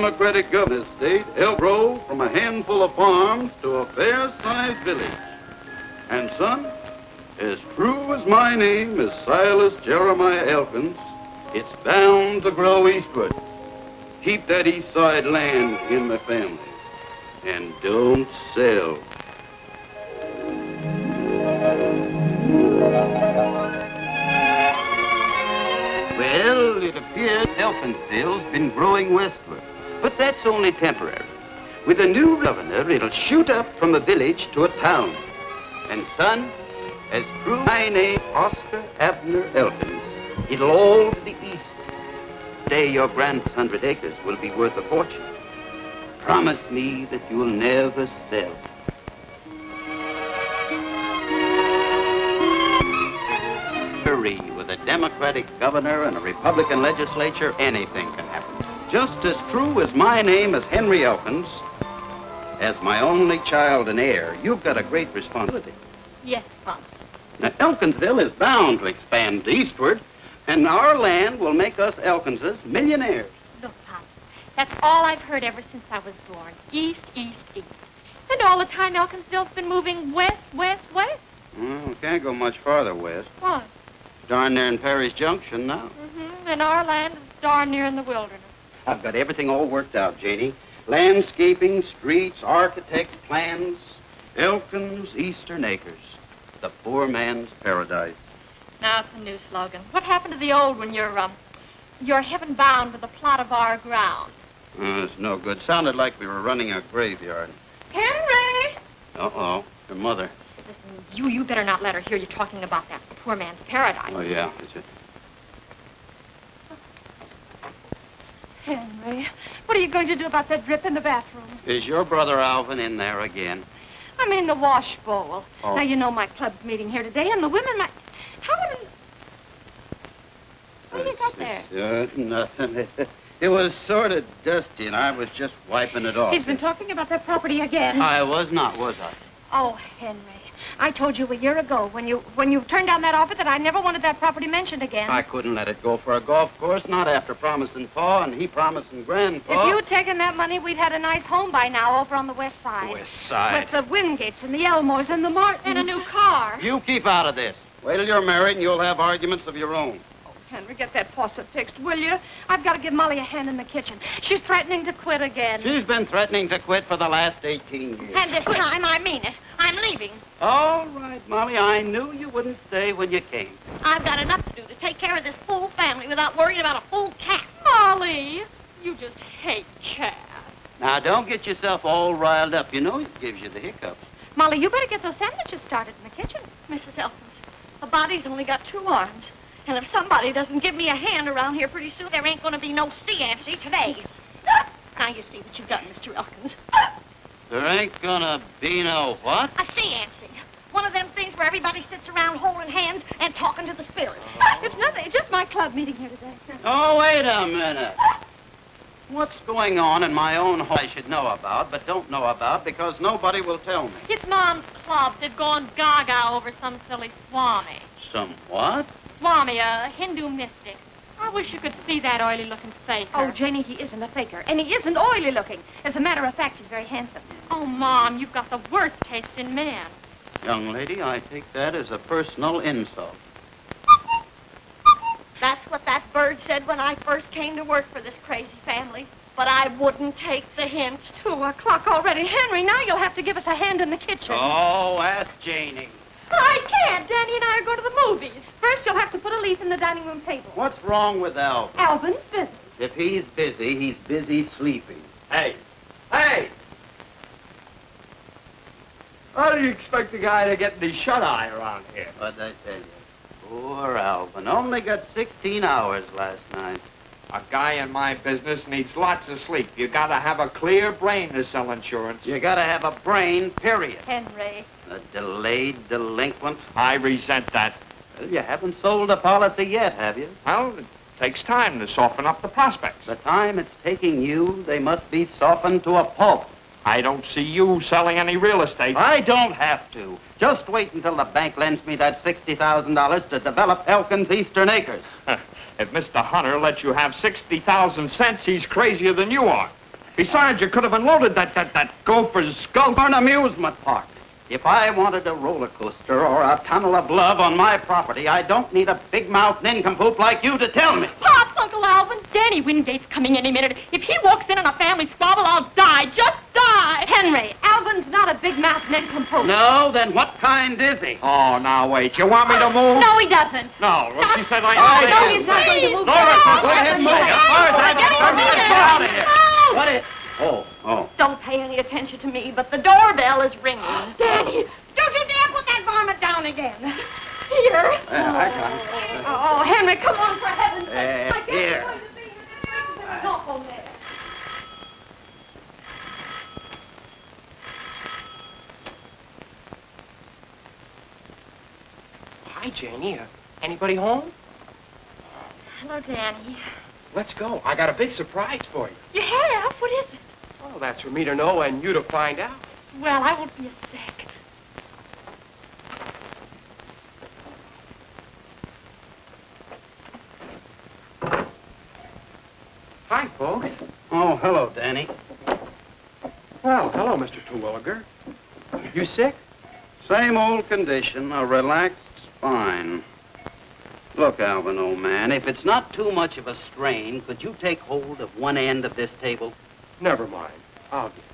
Democratic governor state helped grow from a handful of farms to a fair-sized village. And son, as true as my name is Silas Jeremiah Elkins, it's bound to grow eastward. Keep that east side land in the family. And don't sell. Well, it appears Elkinsville's been growing westward, but that's only temporary. With a new governor, it'll shoot up from a village to a town. And son, as true as my name is Oscar Abner Elkins, it'll all to the east. Say your grand's 100 acres will be worth a fortune. Promise me that you'll never sell. With a Democratic governor and a Republican legislature, anything can happen. Just as true as my name is Henry Elkins, as my only child and heir, you've got a great responsibility. Yes, Pop. Now, Elkinsville is bound to expand eastward, and our land will make us Elkinses millionaires. Look, Pop, that's all I've heard ever since I was born. East, east, east. And all the time Elkinsville's been moving west, west, west. Well, we can't go much farther west. What? Darn near in Perry's Junction now. And our land is darn near in the wilderness. I've got everything all worked out, Janie. Landscaping, streets, architect plans. Elkins Eastern Acres. The poor man's paradise. Now it's a new slogan. What happened to the old one? You're heaven bound with a plot of our ground. It's no good. Sounded like we were running a graveyard. Henry! Uh-oh. Your mother. Listen, you better not let her hear you talking about that poor man's paradise. Oh, yeah. Is it? Henry, what are you going to do about that drip in the bathroom? Is your brother Alvin in there again? I mean the wash bowl. Oh. Now, you know my club's meeting here today, and the women might... How would it... What do you got there? Nothing. It was sort of dusty, and I was just wiping it off. He's been talking about that property again. I was not, was I? Oh, Henry, I told you a year ago when you turned down that offer that I never wanted that property mentioned again. I couldn't let it go for a golf course, not after promising Pa and he promising Grandpa. If you'd taken that money, we'd had a nice home by now over on the west side. West side? With the Wingates and the Elmores and the Martins. And a new car. You keep out of this. Wait till you're married and you'll have arguments of your own. Henry, get that faucet fixed, will you? I've got to give Molly a hand in the kitchen. She's threatening to quit again. She's been threatening to quit for the last 18 years. And this time, I mean it. I'm leaving. All right, Molly, I knew you wouldn't stay when you came. I've got enough to do to take care of this fool family without worrying about a fool cat. Molly, you just hate cats. Now, don't get yourself all riled up. You know it gives you the hiccups. Molly, you better get those sandwiches started in the kitchen. Mrs. Elkins, a body's only got 2 arms. And if somebody doesn't give me a hand around here pretty soon, there ain't going to be no sea-antsy today. Now you see what you've done, Mr. Elkins. There ain't gonna be no what? A sea-antsy. One of them things where everybody sits around holding hands and talking to the spirits. It's nothing. It's just my club meeting here today. Oh, wait a minute. What's going on in my own home I should know about, but don't know about because nobody will tell me? It's Mom's club. They've gone gaga over some silly Swami. Some what? Swami, a Hindu mystic. I wish you could see that oily-looking faker. Oh, Janie, he isn't a faker, and he isn't oily-looking. As a matter of fact, he's very handsome. Oh, Mom, you've got the worst taste in men. Young lady, I take that as a personal insult. That's what that bird said when I first came to work for this crazy family. But I wouldn't take the hint. 2 o'clock already. Henry, now you'll have to give us a hand in the kitchen. Oh, ask Janie. I can't. Danny and I are going to the movies. First, you'll have to put a leaf in the dining room table. What's wrong with Alvin? Alvin's busy. If he's busy sleeping. Hey! Hey! How do you expect a guy to get any shut-eye around here? What'd I tell you? Poor Alvin. Only got 16 hours last night. A guy in my business needs lots of sleep. You gotta have a clear brain to sell insurance. You gotta have a brain, period. Henry. A delayed delinquent. I resent that. Well, you haven't sold a policy yet, have you? Well, it takes time to soften up the prospects. The time it's taking you, they must be softened to a pulp. I don't see you selling any real estate. I don't have to. Just wait until the bank lends me that $60,000 to develop Elkins Eastern Acres. If Mr. Hunter lets you have 60,000 cents, he's crazier than you are. Besides, you could have unloaded that gopher's skull. For an amusement park. If I wanted a roller coaster or a tunnel of love on my property, I don't need a big-mouthed nincompoop like you to tell me. Pops, Uncle Alvin, Danny Wingate's coming any minute. If he walks in on a family squabble, I'll die. Just die. Henry, Alvin's not a big-mouthed nincompoop. No, then what kind is he? Oh, now wait. You want me to move? No, he doesn't. No, well, she said I No, had he's not going to move. Laura, No, go ahead and move. As far as I'm concerned, let's get out of here. No. What is... Oh. Don't pay any attention to me, but the doorbell is ringing. Danny, don't you dare put that varmint down again. Here. I got it. Oh, Henry, come on, for heaven's sake. I guess Here. it's going to be an awful mess. Hi, Janie. Anybody home? Hello, Danny. Let's go. I got a big surprise for you. You have? What is it? Oh, that's for me to know and you to find out. Well, I won't be a sec. Hi, folks. Oh, hello, Danny. Well, hello, Mr. Terwilliger. You sick? Same old condition, a relaxed spine. Look, Alvin, old man, if it's not too much of a strain, could you take hold of one end of this table? Never mind. I'll get it.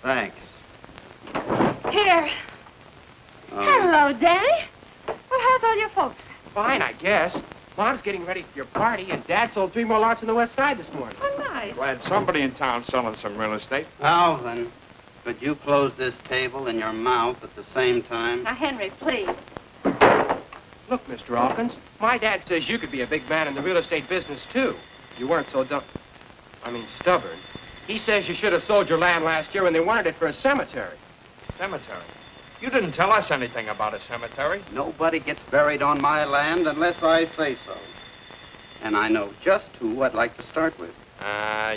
Thanks. Here. Hello, Danny. Well, how's all your folks? Fine, I guess. Mom's getting ready for your party, and Dad sold 3 more lots on the west side this morning. Oh, nice. Glad somebody in town selling some real estate. Alvin, could you close this table and your mouth at the same time? Now, Henry, please. Look, Mr. Alkins, my dad says you could be a big man in the real estate business, too. You weren't so stubborn. He says you should have sold your land last year when they wanted it for a cemetery. Cemetery? You didn't tell us anything about a cemetery. Nobody gets buried on my land unless I say so. And I know just who I'd like to start with.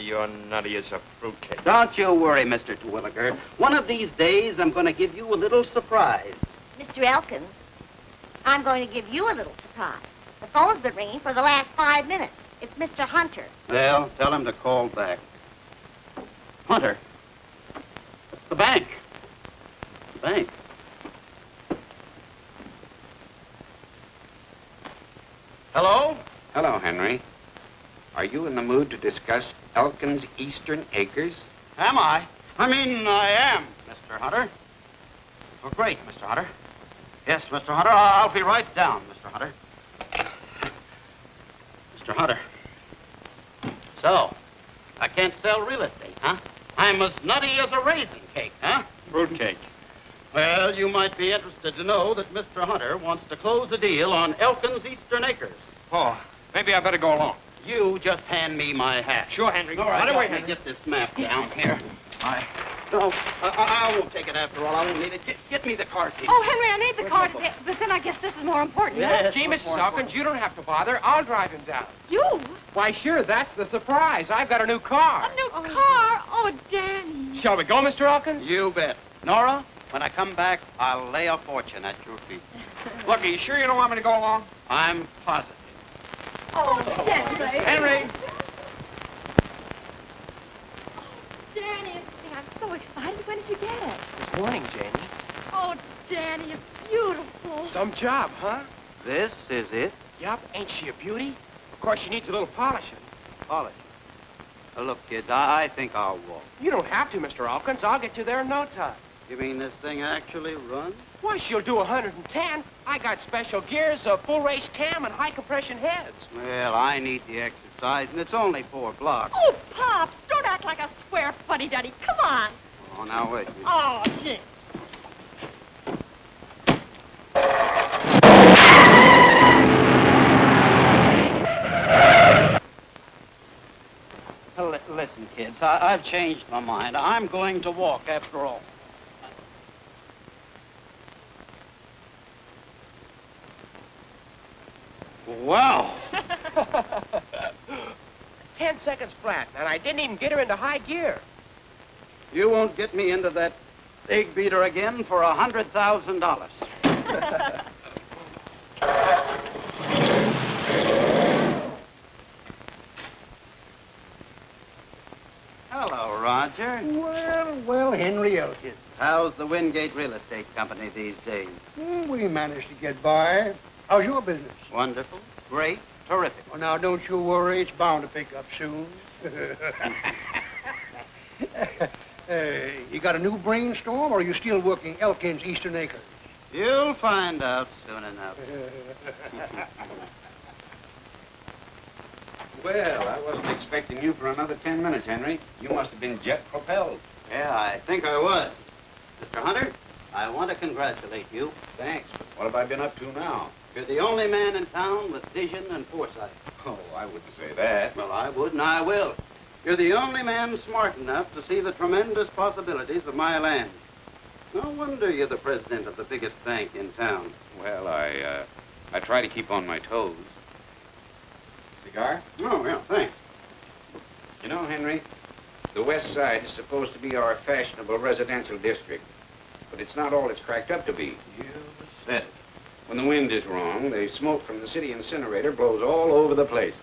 You're nutty as a fruitcake. Don't you worry, Mr. Terwilliger. One of these days, I'm going to give you a little surprise. Mr. Elkins, I'm going to give you a little surprise. The phone's been ringing for the last 5 minutes. It's Mr. Hunter. Well, tell him to call back. Hunter. The bank. The bank. Hello? Hello, Henry. Are you in the mood to discuss Elkin's Eastern Acres? Am I? I am, Mr. Hunter. Oh, great, Mr. Hunter. Yes, Mr. Hunter, I'll be right down, Mr. Hunter. Mr. Hunter. So, I can't sell real estate, huh? I'm as nutty as a raisin cake, huh? Fruitcake. Well, you might be interested to know that Mr. Hunter wants to close a deal on Elkin's Eastern Acres. Oh, maybe I better go along. You just hand me my hat. Sure, Henry. All right, Right away, let me Henry. get this map down here. No, I won't take it after all. I won't need it. Get me the car key. Oh, Henry, I need the card, but then I guess this is more important. Yes, Gee, much Mrs. more Elkins, you don't have to bother. I'll drive him down. You? Why, sure, that's the surprise. I've got a new car. A new car? Oh, Danny. Shall we go, Mr. Elkins? You bet. Nora, when I come back, I'll lay a fortune at your feet. Look, are you sure you don't want me to go along? I'm positive. Oh, Henry. Henry! Danny, I'm so excited. When did you get it? This morning, Janie. Oh, Danny, it's beautiful. Some job, huh? This is it? Yup. Ain't she a beauty? Of course, she needs a little polishing. Polish. Look, kids, I think I'll walk. You don't have to, Mr. Elkins. I'll get you there in no time. You mean this thing actually runs? Why, she'll do 110. I got special gears, a full race cam, and high compression heads. Well, I need the exercise, and it's only 4 blocks. Oh, Pops, don't act like a square fuddy-duddy. Come on. Oh, now wait. Oh, shit. Listen, kids, I've changed my mind. I'm going to walk after all. Wow. 10 seconds flat, and I didn't even get her into high gear. You won't get me into that egg beater again for $100,000. Hello, Roger. Well, Henry Elkins. How's the Wingate Real Estate Company these days? We managed to get by. How's your business? Wonderful, great, terrific. Well, now, don't you worry. It's bound to pick up soon. You got a new brainstorm, or are you still working Elkins Eastern Acres? You'll find out soon enough. Well, I wasn't expecting you for another 10 minutes, Henry. You must have been jet-propelled. Yeah, I think I was. Mr. Hunter, I want to congratulate you. Thanks, but what have I been up to now? You're the only man in town with vision and foresight. Oh, I wouldn't say that. Well, I would, and I will. You're the only man smart enough to see the tremendous possibilities of my land. No wonder you're the president of the biggest bank in town. Well, I try to keep on my toes. Cigar? Oh, yeah, thanks. You know, Henry, the West Side is supposed to be our fashionable residential district, but it's not all it's cracked up to be. You said it. When the wind is wrong, the smoke from the city incinerator blows all over the place.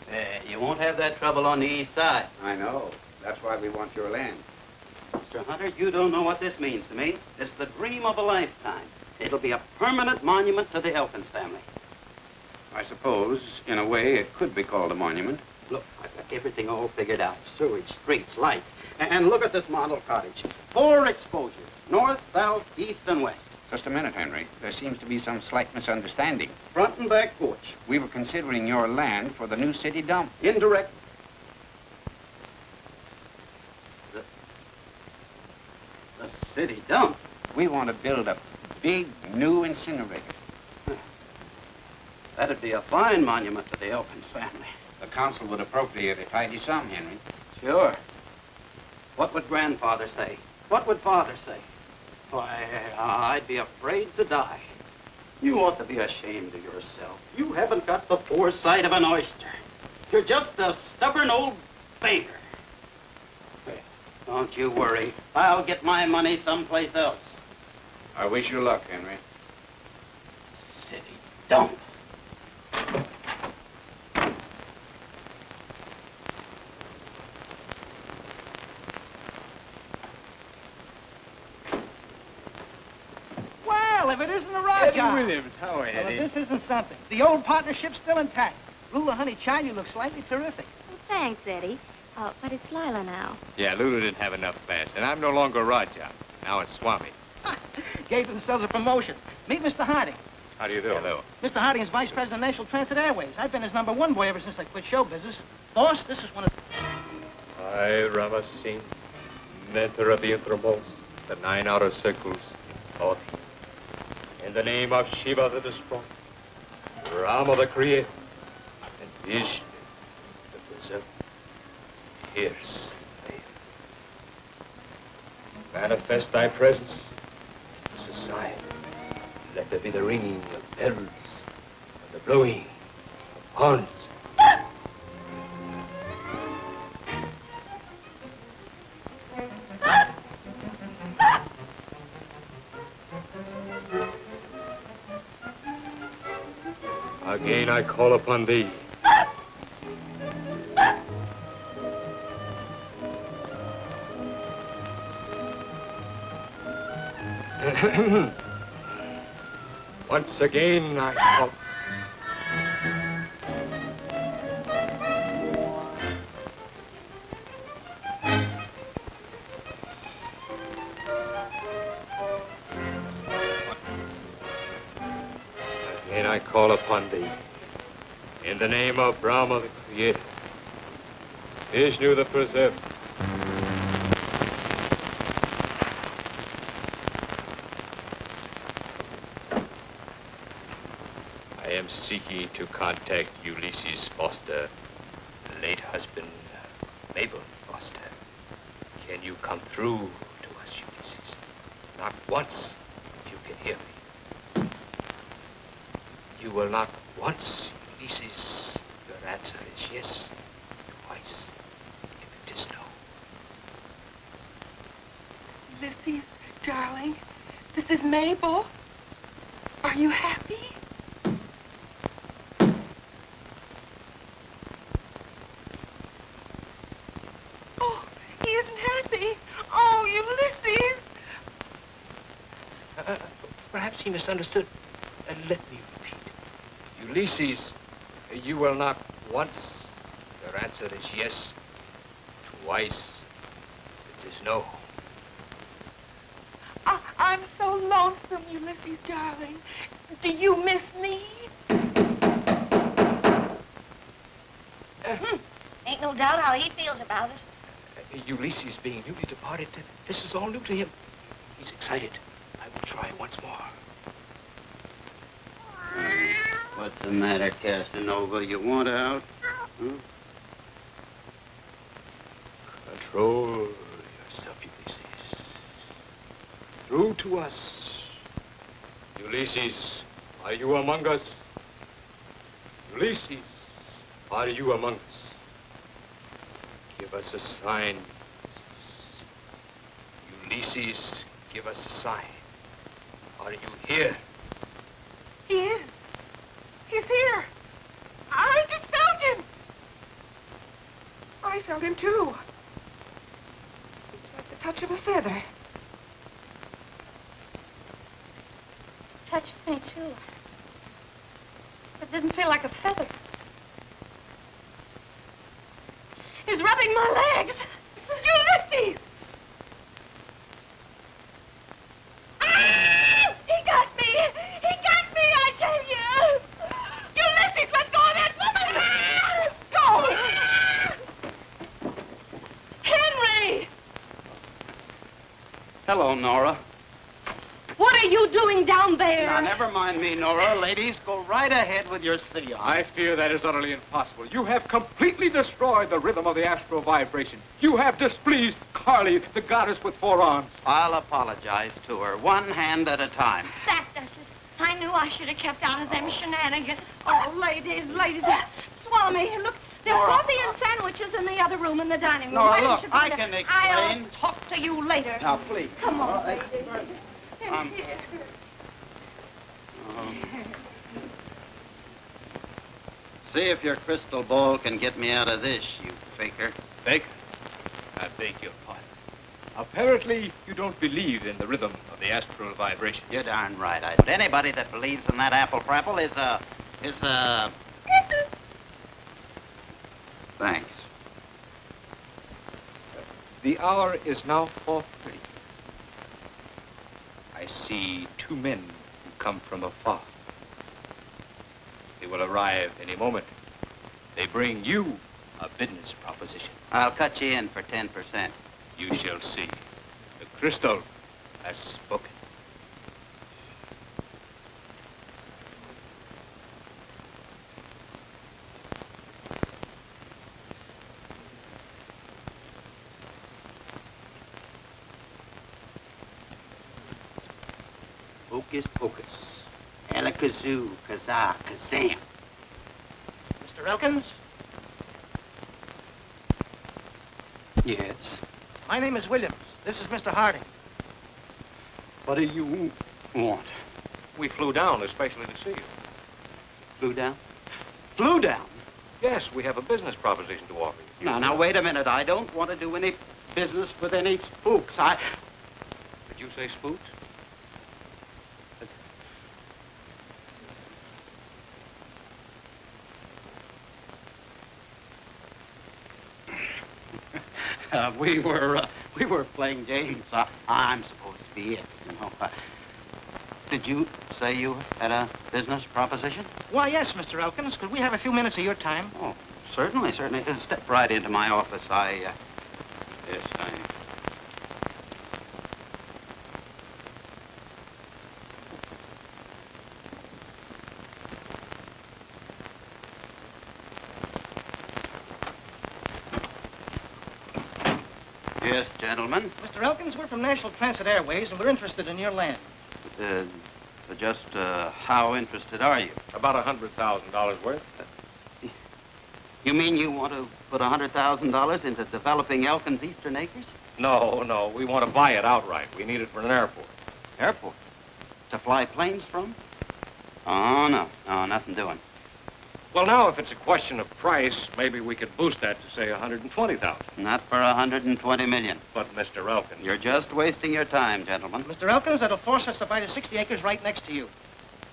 You won't have that trouble on the east side. I know. That's why we want your land. Mr. Hunter, you don't know what this means to me. It's the dream of a lifetime. It'll be a permanent monument to the Elkins family. I suppose, in a way, it could be called a monument. Look, I've got everything all figured out. Sewage, streets, lights. And look at this model cottage. 4 exposures. North, south, east, and west. Just a minute, Henry. There seems to be some slight misunderstanding. Front and back porch. We were considering your land for the new city dump. Indirect. The city dump? We want to build a big new incinerator. That'd be a fine monument to the Elkins family. The council would appropriate a tidy sum, Henry. Sure. What would grandfather say? What would father say? Why, I'd be afraid to die. You ought to be ashamed of yourself. You haven't got the foresight of an oyster. You're just a stubborn old banker. Don't you worry. I'll get my money someplace else. I wish you luck, Henry. City dump. Well, if it isn't a rod job. Williams, how are you, Well, Eddie? if this isn't something. The old partnership's still intact. Lula, honey, child, you look slightly terrific. Well, thanks, Eddie. But it's Lila now. Yeah, Lulu didn't have enough fast, and I'm no longer Raja. Now it's Swami. Gave themselves a promotion. Meet Mr. Harding. How do you do? Hello. Mr. Harding is vice president of National Transit Airways. I've been his #1 boy ever since I quit show business. Boss, this is one of... I, Rama Singh, mentor of the innermost, the 9 outer circles, taught him. In the name of Shiva the Destroyer, Rama the Creator, and Vishnu the Preserver, here's faith. Manifest thy presence in society. Let there be the ringing of bells and the blowing of horns. Again I call upon thee. Once again I call. Again I call upon thee. In the name of Brahma the Creator, Vishnu the Preserver, I am seeking to contact Ulysses Foster, late husband, Mabel Foster. Can you come through to us, Ulysses? Not once, if you can hear me. You will not once, Ulysses. Your answer is yes, twice. Ulysses, darling, this is Mabel. Are you happy? Oh, he isn't happy. Oh, Ulysses. Perhaps he misunderstood. Let me repeat. Ulysses, you will knock once. Your answer is yes. Twice, it is no. I'm so lonesome, Ulysses, darling. Do you miss me? Ain't no doubt how he feels about it. Ulysses being newly departed, this is all new to him. He's excited. I will try once more. What's the matter, Casanova? You want out? Huh? Control yourself, Ulysses. Through to us. Ulysses, are you among us? Ulysses, are you among us? Give us a sign. Ulysses, give us a sign. Are you here? He is. He's here. I just felt him. I felt him, too. It's like the touch of a feather. Touched me, too. It didn't feel like a feather. He's rubbing my legs. Ulysses! Ah! He got me! He got me, I tell you! Ulysses, let go of that woman! Go! Henry! Hello, Nora. What are you doing down there? Now, never mind me, Nora. Ladies, go right ahead with your seance. I fear that is utterly impossible. You have completely destroyed the rhythm of the astral vibration. You have displeased Carly, the goddess with 4 arms. I'll apologize to her, one hand at a time. That does it. I knew I should have kept out of them shenanigans. Oh, ladies. Swami, look, there's Nora. coffee and sandwiches in the other room in the dining room. Nora, Why don't look, you go I there? can explain. I'll talk to you later. Now, please. Come on, ladies. See if your crystal ball can get me out of this, you faker. Faker? I beg your pardon. Apparently, you don't believe in the rhythm of the astral vibration. You're darn right I don't. Anybody that believes in that apple-frapple is a... Thanks. The hour is now 4:30. I see 2 men who come from afar. They will arrive any moment. They bring you a business proposition. I'll cut you in for 10%. You shall see. The crystal has spoken. Hocus pocus. Alakazoo, kazaa, kazam. Mr. Elkins? Yes. My name is Williams. This is Mr. Harding. What do you want? We flew down especially to see you. Flew down? Flew down? Yes, we have a business proposition to offer you. Now, wait a minute. I don't want to do any business with any spooks. Did you say spooks? We were playing games. I'm supposed to be it, you know. Did you say you had a business proposition? Why, yes, Mr. Elkins. Could we have a few minutes of your time? Oh, certainly. Step right into my office. Yes, gentlemen. Mr. Elkins, we're from National Transit Airways, and we're interested in your land. How interested are you? About $100,000 worth. You mean you want to put $100,000 into developing Elkin's Eastern Acres? No, we want to buy it outright. We need it for an airport. Airport? To fly planes from? Oh, no, nothing doing. Well, now, if it's a question of price, maybe we could boost that to, say, 120,000. Not for 120 million. But, Mr. Elkins... You're just wasting your time, gentlemen. Mr. Elkins, that'll force us to buy the 60 acres right next to you.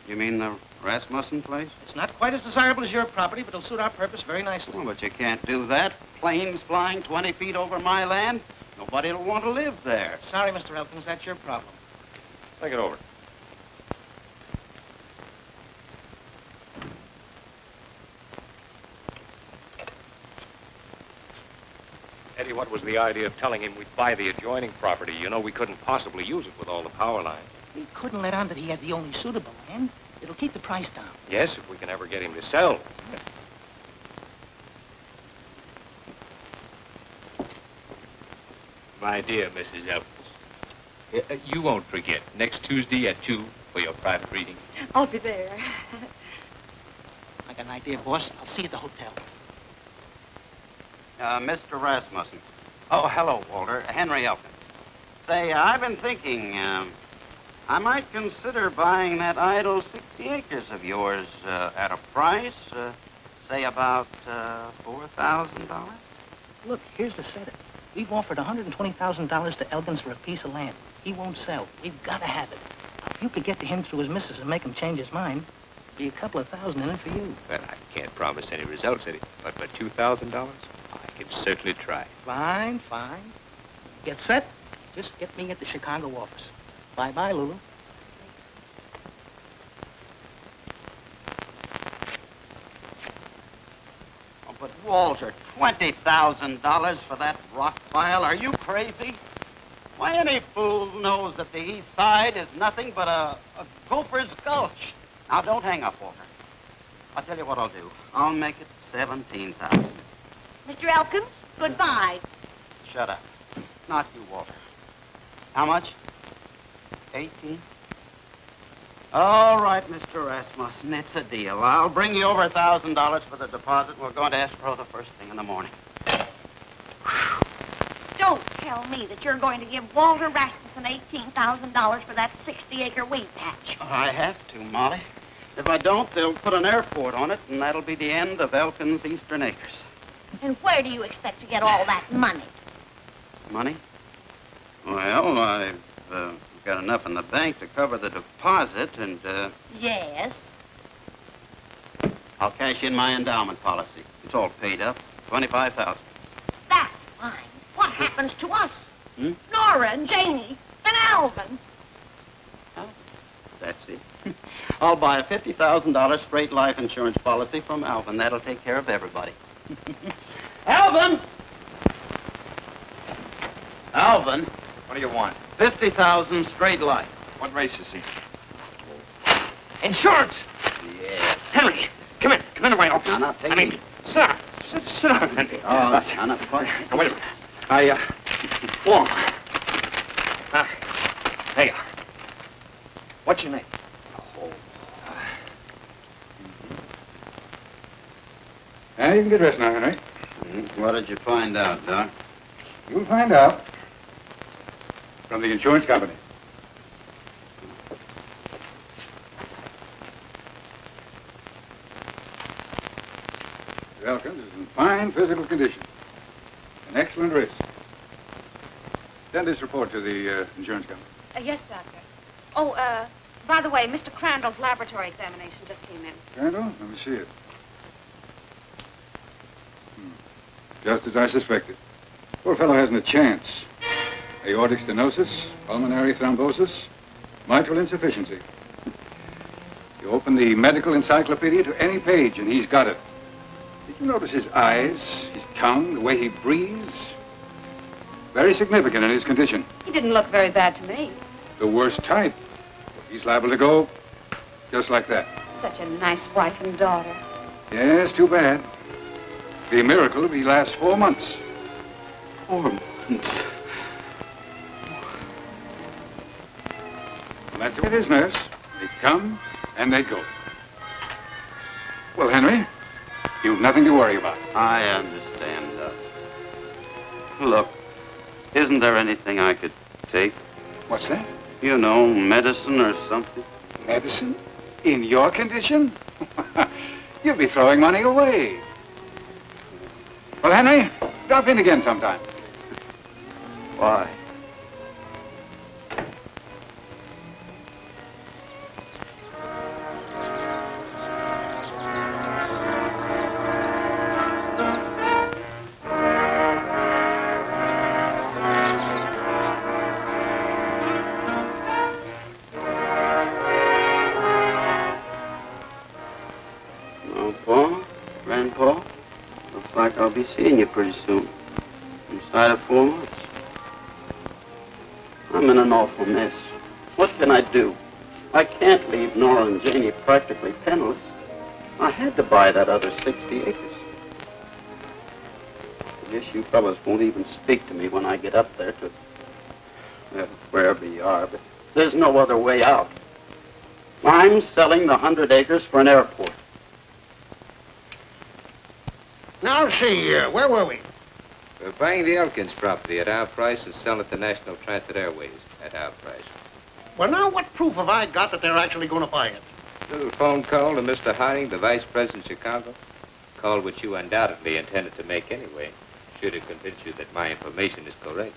You mean the Rasmussen place? It's not quite as desirable as your property, but it'll suit our purpose very nicely. Well, but you can't do that. Planes flying 20 feet over my land. Nobody will want to live there. Sorry, Mr. Elkins, that's your problem. Think it over. Eddie, what was the idea of telling him we'd buy the adjoining property? You know we couldn't possibly use it with all the power lines. We couldn't let on that he had the only suitable land. It'll keep the price down. Yes, if we can ever get him to sell. My dear Mrs. Elkins, you won't forget, next Tuesday at 2 for your private reading. I'll be there. I got an idea, boss. I'll see you at the hotel. Mr. Rasmussen. Oh, hello, Walter. Henry Elkins. Say, I've been thinking, I might consider buying that idle 60 acres of yours at a price, say about $4,000. Look, here's the setup. We've offered $120,000 to Elkins for a piece of land. He won't sell. We've got to have it. If you could get to him through his missus and make him change his mind, be a couple of thousand in it for you. Well, I can't promise any results, Eddie, but for $2,000, I can certainly try. Fine. Get set. Just get me at the Chicago office. Bye-bye, Lulu. Oh, but Walter, $20,000 for that rock pile? Are you crazy? Why, any fool knows that the east side is nothing but a gopher's gulch. Now, don't hang up, Walter. I'll tell you what I'll do. I'll make it 17,000. Mr. Elkins, goodbye. Shut up. Not you, Walter. How much? 18? All right, Mr. Rasmussen, it's a deal. I'll bring you over $1,000 for the deposit. We're going to escrow the first thing in the morning. Don't tell me that you're going to give Walter Rasmussen $18,000 for that 60-acre wheat patch. I have to, Molly. If I don't, they'll put an airport on it, and that'll be the end of Elkins' Eastern Acres. And where do you expect to get all that money? Money? Well, I've got enough in the bank to cover the deposit, and, Yes. I'll cash in my endowment policy. It's all paid up. $25,000. That's fine. What happens to us? Nora and Janie and Alvin. Oh, that's it. I'll buy a $50,000 straight life insurance policy from Alvin. That'll take care of everybody. Alvin! Alvin! What do you want? 50,000 straight life. What race is he? Insurance! Yeah. Henry, come in right off. Now, take it. Sir, sit down, Henry. Oh, now, now, Now, wait a minute. Warm. Hey, what's your name? Now you can get dressed now, Henry. What did you find out, Doc? You'll find out from the insurance company. Mr. Elkins is in fine physical condition. An excellent wrist. Send this report to the insurance company. Yes, Doctor. Oh, by the way, Mr. Crandall's laboratory examination just came in. Crandall, let me see it. Just as I suspected. Poor fellow hasn't a chance. Aortic stenosis, pulmonary thrombosis, mitral insufficiency. You open the medical encyclopedia to any page and he's got it. Did you notice his eyes, his tongue, the way he breathes? Very significant in his condition. He didn't look very bad to me. The worst type. He's liable to go just like that. Such a nice wife and daughter. Yes, too bad. Be a miracle if he lasts 4 months. 4 months? Well, that's what it is, nurse. They come and they go. Well, Henry, you've nothing to worry about. I understand, Doc. Look, Isn't there anything I could take? What's that? You know, medicine or something? Medicine? In your condition? You'll be throwing money away. Well, Henry, drop in again sometime. Why? I'll be seeing you pretty soon. Inside of 4 months. I'm in an awful mess. What can I do? I can't leave Nora and Janie practically penniless. I had to buy that other 60 acres. I guess you fellas won't even speak to me when I get up there to wherever you are, but there's no other way out. I'm selling the 100 acres for an airport. Now, see, where were we? We're buying the Elkins property at our price and selling it to National Transit Airways at our price. Well, now, what proof have I got that they're actually going to buy it? Little phone call to Mr. Harding, the vice president of Chicago. Call which you undoubtedly intended to make anyway, should it convince you that my information is correct.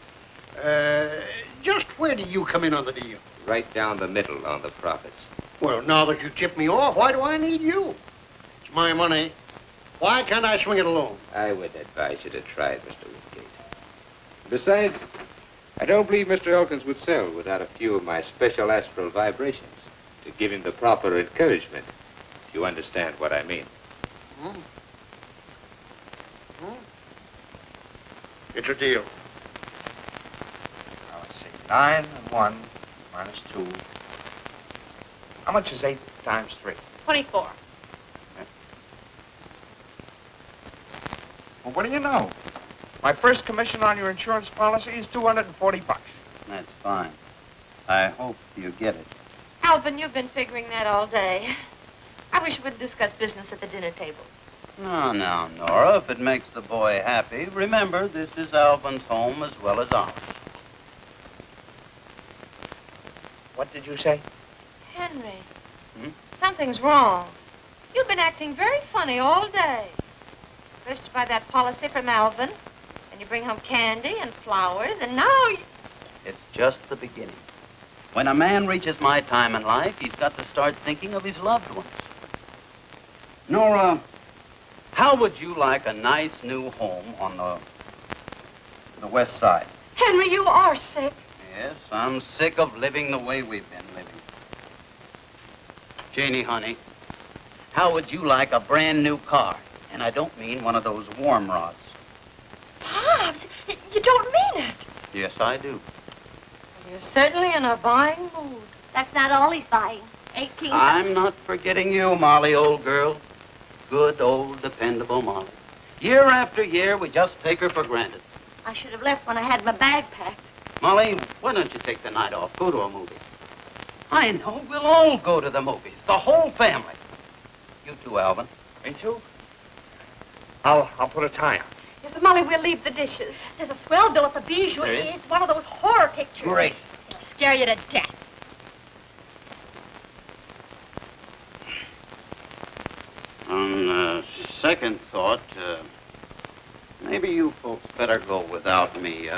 Just where do you come in on the deal? Right down the middle on the profits. Well, now that you tipped me off, why do I need you? It's my money. Why can't I swing it alone? I would advise you to try it, Mr. Wingate. Besides, I don't believe Mr. Elkins would sell without a few of my special astral vibrations to give him the proper encouragement, if you understand what I mean. It's a deal. Now, let's see. 9 and 1 minus 2. How much is 8 times 3? 24. Well, what do you know? My first commission on your insurance policy is $240. That's fine. I hope you get it. Alvin, you've been figuring that all day. I wish we would discuss business at the dinner table. No, Nora, if it makes the boy happy, remember this is Alvin's home as well as ours. What did you say? Henry, something's wrong. You've been acting very funny all day. First you buy that policy from Alvin, and you bring home candy and flowers, and now you... It's just the beginning. When a man reaches my time in life, he's got to start thinking of his loved ones. Nora, how would you like a nice new home on the west side? Henry, you are sick. Yes, I'm sick of living the way we've been living. Janie, honey, how would you like a brand new car? And I don't mean one of those warm rods. Pops, you don't mean it. Yes, I do. You're certainly in a buying mood. That's not all he's buying. 18. I'm not forgetting you, Molly, old girl. Good, old, dependable Molly. Year after year, we just take her for granted. I should have left when I had my bag packed. Molly, why don't you take the night off? Go to a movie. I know. We'll all go to the movies. The whole family. You too, Alvin. Me too? I'll put a tie on. Yes, but Molly, we'll leave the dishes. There's a swell bill at the Bijou. There is? It's one of those horror pictures. Great. It'll scare you to death. On second thought, maybe you folks better go without me.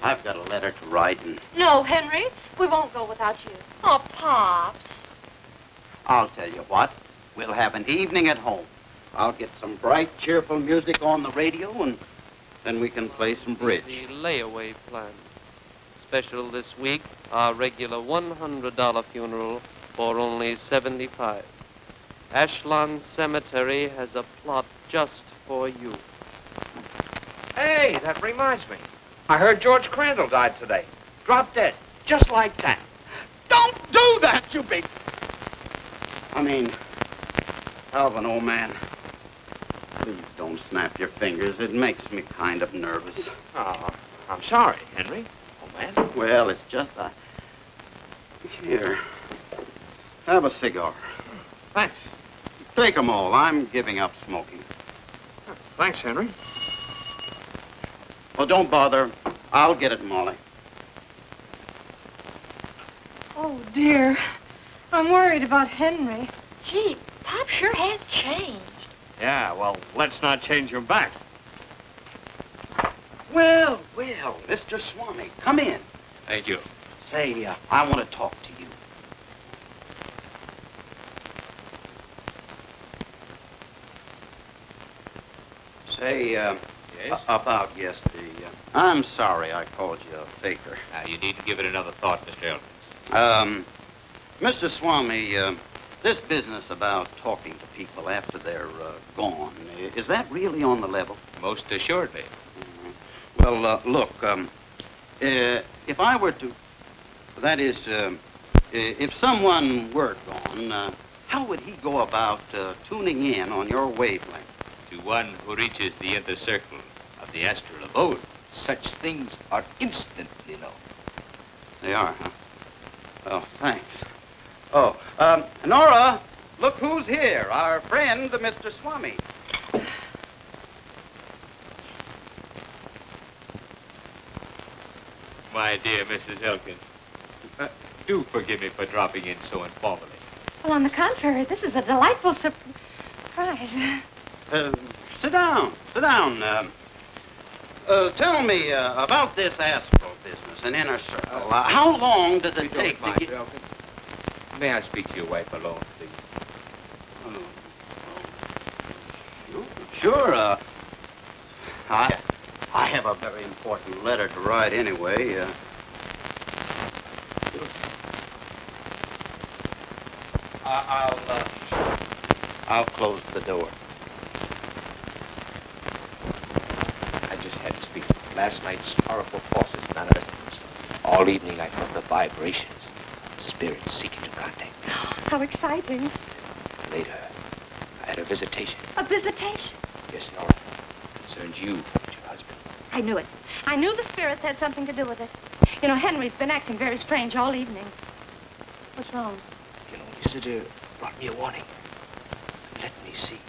I've got a letter to write, and No, Henry, we won't go without you. Oh, Pops. I'll tell you what. We'll have an evening at home. I'll get some bright, cheerful music on the radio, and then we can play some bridge. The layaway plan. Special this week, our regular $100 funeral for only $75. Ashland Cemetery has a plot just for you. Hey, that reminds me. I heard George Crandall died today. Dropped dead. Just like that. Don't do that, you big... I mean, Alvin, old man, please don't snap your fingers. It makes me kind of nervous. Oh, I'm sorry, Henry. Oh, man. Well, it's just Here, have a cigar. Thanks. Take 'em all. I'm giving up smoking. Thanks, Henry. Well, don't bother. I'll get it, Molly. Oh, dear. I'm worried about Henry. Gee, Pop sure has changed. Yeah, well, let's not change him back. Well, Mr. Swami, come in. Thank you. Say, I want to talk to you. Say, about yesterday. I'm sorry I called you a faker. You needn't give it another thought, Mr. Elkins. Mr. Swami, this business about talking to people after they're gone, is that really on the level? Most assuredly. Well, look, if I were to, that is, if someone were gone, how would he go about tuning in on your wavelength? To one who reaches the inner circles of the astral abode, such things are instantly known. They are, huh? Oh, thanks. Oh, Nora, look who's here. Our friend, the Mr. Swami. My dear Mrs. Elkins, do forgive me for dropping in so informally. Well, on the contrary, this is a delightful surprise. Sit down. Tell me about this astral business, an inner circle. How long does it take to get... May I speak to your wife alone, please? Sure. I have a very important letter to write anyway. I'll close the door. I just had to speak. Last night's horrible forces manifested themselves. All evening I felt the vibrations, spirits seeking to contact me. How exciting. Later, I had a visitation. A visitation? Yes, Nora. Concerns you and your husband. I knew it. I knew the spirits had something to do with it. You know, Henry's been acting very strange all evening. What's wrong? Your visitor brought me a warning. Let me see.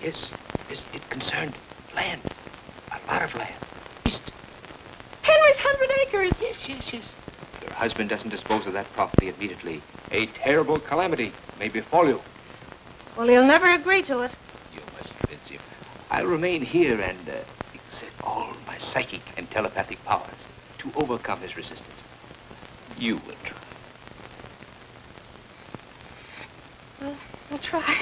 Yes, it concerned land. A lot of land. East. Henry's 100 acres. Yes. If your husband doesn't dispose of that property immediately, a terrible calamity may befall you. Well, he'll never agree to it. You must convince him. I'll remain here and exert all my psychic and telepathic powers to overcome his resistance. You will try. Well, we'll try.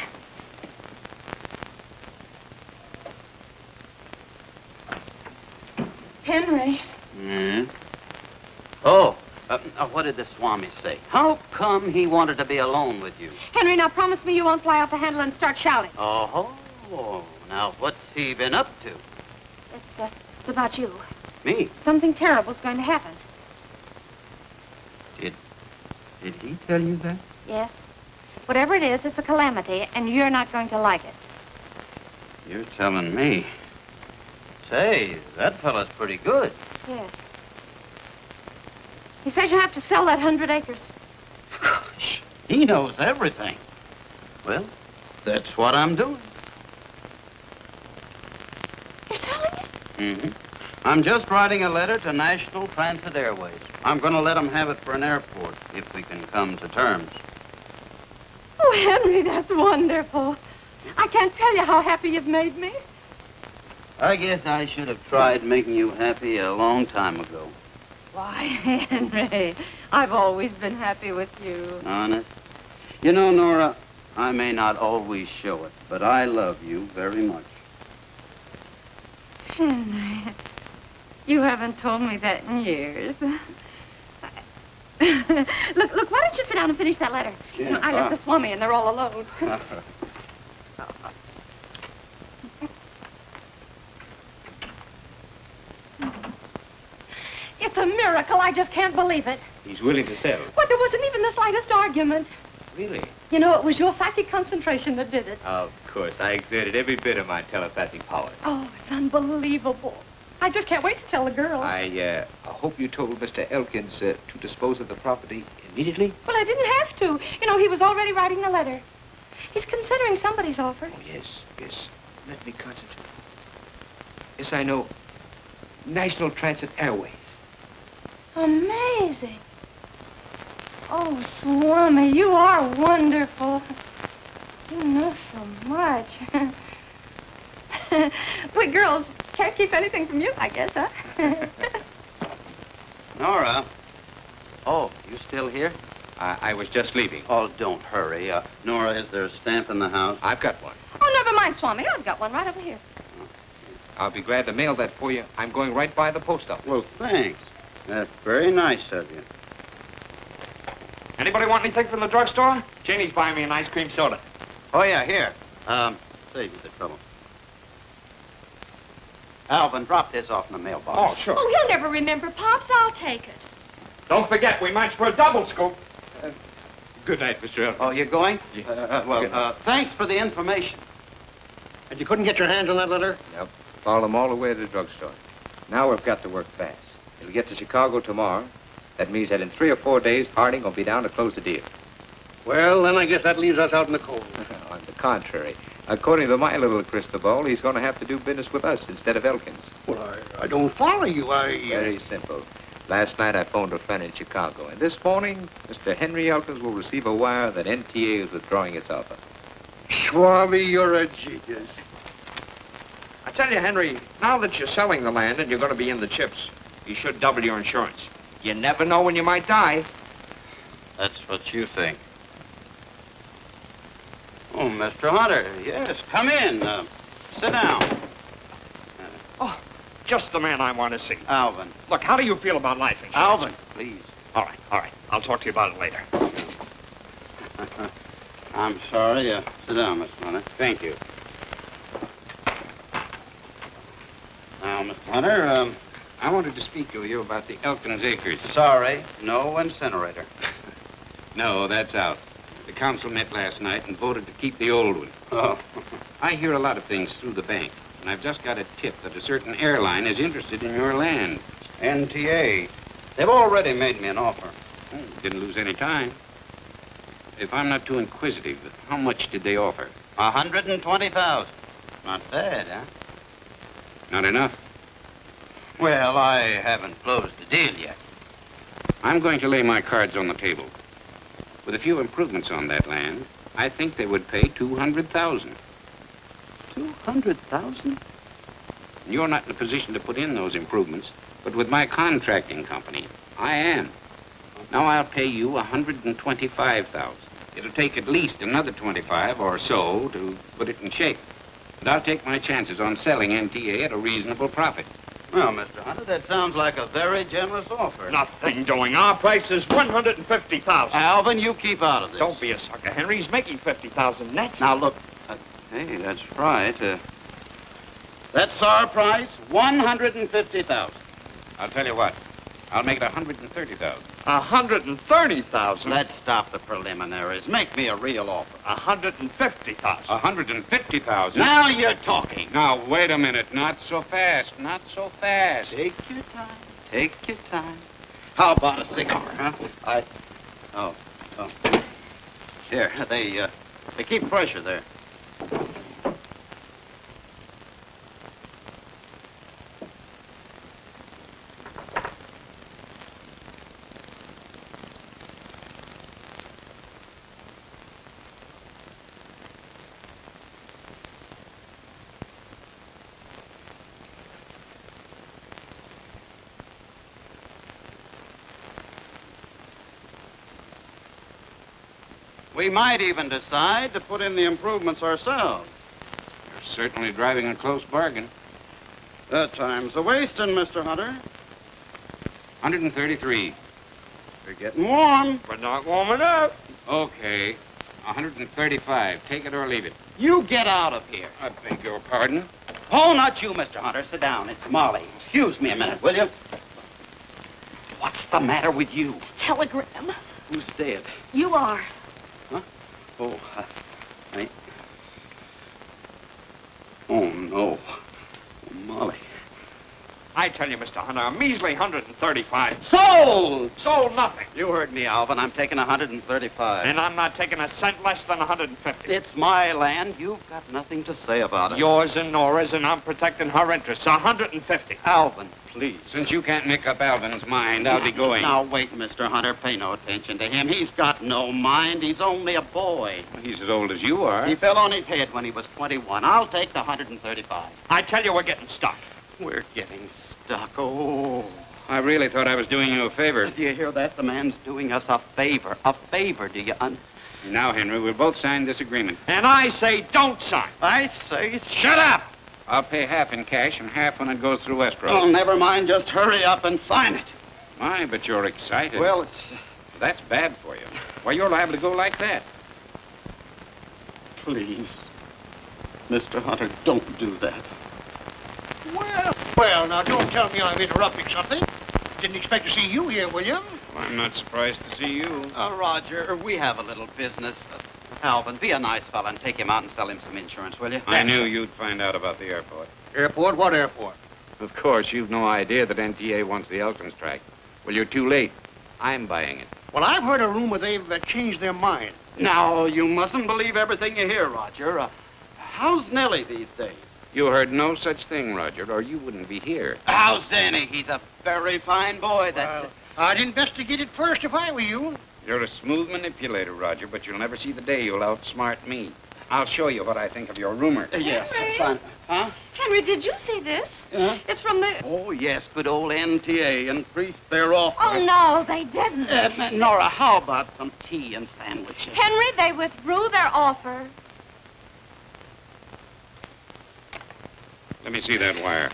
Henry. Oh, what did the Swami say? How come he wanted to be alone with you? Henry, now promise me you won't fly off the handle and start shouting. Oh, now what's he been up to? It's about you. Me? Something terrible's going to happen. Did he tell you that? Yes. Whatever it is, it's a calamity, and you're not going to like it. You're telling me. Say, that fella's pretty good. Yes. He says you have to sell that 100 acres. Gosh, he knows everything. Well, that's what I'm doing. You're selling it? Mm-hmm. I'm just writing a letter to National Transit Airways. I'm going to let them have it for an airport, if we can come to terms. Oh, Henry, that's wonderful. I can't tell you how happy you've made me. I guess I should have tried making you happy a long time ago. Why, Henry, I've always been happy with you. Honest? You know, Nora, I may not always show it, but I love you very much. Henry, you haven't told me that in years. Look, why don't you sit down and finish that letter? Yeah. You know, I left the Swami and they're all alone. It's a miracle. I just can't believe it. He's willing to sell. What, there wasn't even the slightest argument. Really? You know, it was your psychic concentration that did it. Of course. I exerted every bit of my telepathic powers. Oh, it's unbelievable. I just can't wait to tell the girls. I hope you told Mr. Elkins to dispose of the property immediately. Well, I didn't have to. You know, he was already writing the letter. He's considering somebody's offer. Oh, yes. Let me concentrate. Yes, I know. National Transit Airways. Amazing. Oh, Swami, you are wonderful. You know so much. We girls can't keep anything from you, I guess, huh? Nora. Oh, you still here? I was just leaving. Oh, don't hurry. Nora, is there a stamp in the house? I've got one. Oh, never mind, Swami. I've got one right over here. I'll be glad to mail that for you. I'm going right by the post office. Well, thanks. That's very nice of you. Anybody want anything from the drugstore? Janie's buying me an ice cream soda. Oh, yeah, here. Save you the trouble. Alvin, drop this off in the mailbox. Oh, sure. Oh, he'll never remember, Pops. I'll take it. Don't forget, we match for a double scoop. Good night, Mr. Elkins. Oh, you're going? Thanks for the information. And you couldn't get your hands on that letter? Nope. Followed them all the way to the drugstore. Now we've got to work fast. It'll get to Chicago tomorrow. That means that in 3 or 4 days, Harding will be down to close the deal. Well, then I guess that leaves us out in the cold. On the contrary, according to my little crystal ball, he's going to have to do business with us instead of Elkins. Well, I don't follow you. Very simple. Last night I phoned a friend in Chicago, and this morning, Mr. Henry Elkins will receive a wire that NTA is withdrawing its offer. Swami, you're a genius. I tell you, Henry, now that you're selling the land and you're going to be in the chips, you should double your insurance. You never know when you might die. That's what you think. Oh, Mr. Hunter, yes, come in. Sit down. Oh, just the man I want to see. Alvin. Look, how do you feel about life insurance? Alvin, please. All right. I'll talk to you about it later. I'm sorry. Sit down, Mr. Hunter. Thank you. Now, Mr. Hunter, I wanted to speak to you about the Elkins acres. Sorry, no incinerator. No, that's out. The council met last night and voted to keep the old one. Oh. I hear a lot of things through the bank, and I've just got a tip that a certain airline is interested in your land. NTA. They've already made me an offer. Didn't lose any time. If I'm not too inquisitive, how much did they offer? 120,000. Not bad, huh? Not enough. Well, I haven't closed the deal yet. I'm going to lay my cards on the table. With a few improvements on that land, I think they would pay 200,000. 200,000? You're not in a position to put in those improvements, but with my contracting company, I am. Now I'll pay you 125,000. It'll take at least another 25 or so to put it in shape. And I'll take my chances on selling NTA at a reasonable profit. Well, Mr. Hunter, that sounds like a very generous offer. Nothing doing. Our price is 150,000. Alvin, you keep out of this. Don't be a sucker, Henry. He's making 50,000 net. Now, look. Hey, that's right. That's our price, 150,000. I'll tell you what. I'll make it 130,000. 130,000? Let's stop the preliminaries. Make me a real offer. 150,000. 150,000? Now you're talking. Now, wait a minute. Not so fast. Not so fast. Take your time. Take your time. How about a cigar, huh? Oh. Here, they keep pressure there. We might even decide to put in the improvements ourselves. You're certainly driving a close bargain. That time's a wasting, Mr. Hunter. 133. We're getting warm. We're not warming up. Okay. 135. Take it or leave it. You get out of here. I beg your pardon? Oh, not you, Mr. Hunter. Sit down. It's Molly. Excuse me a minute, will you? What's the matter with you? Telegram. Who's dead? You are. Huh? Oh, Oh, no. Oh, Molly. I tell you, Mr. Hunter, a measly 135. Sold! Sold nothing. You heard me, Alvin. I'm taking 135. And I'm not taking a cent less than 150. It's my land. You've got nothing to say about it. Yours and Nora's, and I'm protecting her interests. 150. Alvin, please. Since you can't make up Alvin's mind, I'll be going. Now, wait, Mr. Hunter. Pay no attention to him. He's got no mind. He's only a boy. He's as old as you are. He fell on his head when he was 21. I'll take the 135. I tell you, we're getting stuck. We're getting stuck. Oh. I really thought I was doing you a favor. Do you hear that? The man's doing us a favor. A favor, do you Now, Henry, we'll both sign this agreement. And I say don't sign. I say... Shut up! I'll pay half in cash and half when it goes through escrow. Oh, never mind. Just hurry up and sign it. My, but you're excited. Well, it's... That's bad for you. Why, you're liable to go like that. Please, Mr. Hunter, don't do that. Well, now, don't tell me I'm interrupting something. Didn't expect to see you here, William. Well, I'm not surprised to see you. Roger, we have a little business. Alvin, be a nice fella and take him out and sell him some insurance, will you? I knew you'd find out about the airport. Airport? What airport? Of course, you've no idea that NTA wants the Elkins track. Well, you're too late. I'm buying it. Well, I've heard a rumor they've changed their mind. Now, you mustn't believe everything you hear, Roger. How's Nellie these days? You heard no such thing, Roger, or you wouldn't be here. How's Danny? He's a very fine boy. Well, I'd investigate it first if I were you. You're a smooth manipulator, Roger, but you'll never see the day you'll outsmart me. I'll show you what I think of your rumor. Yes, Henry? fine. Huh? Henry, did you see this? It's from the... Oh, yes, good old NTA and Priest, they're off. Oh, no, they didn't. Nora, how about some tea and sandwiches? Henry, they withdrew their offer. Let me see that wire.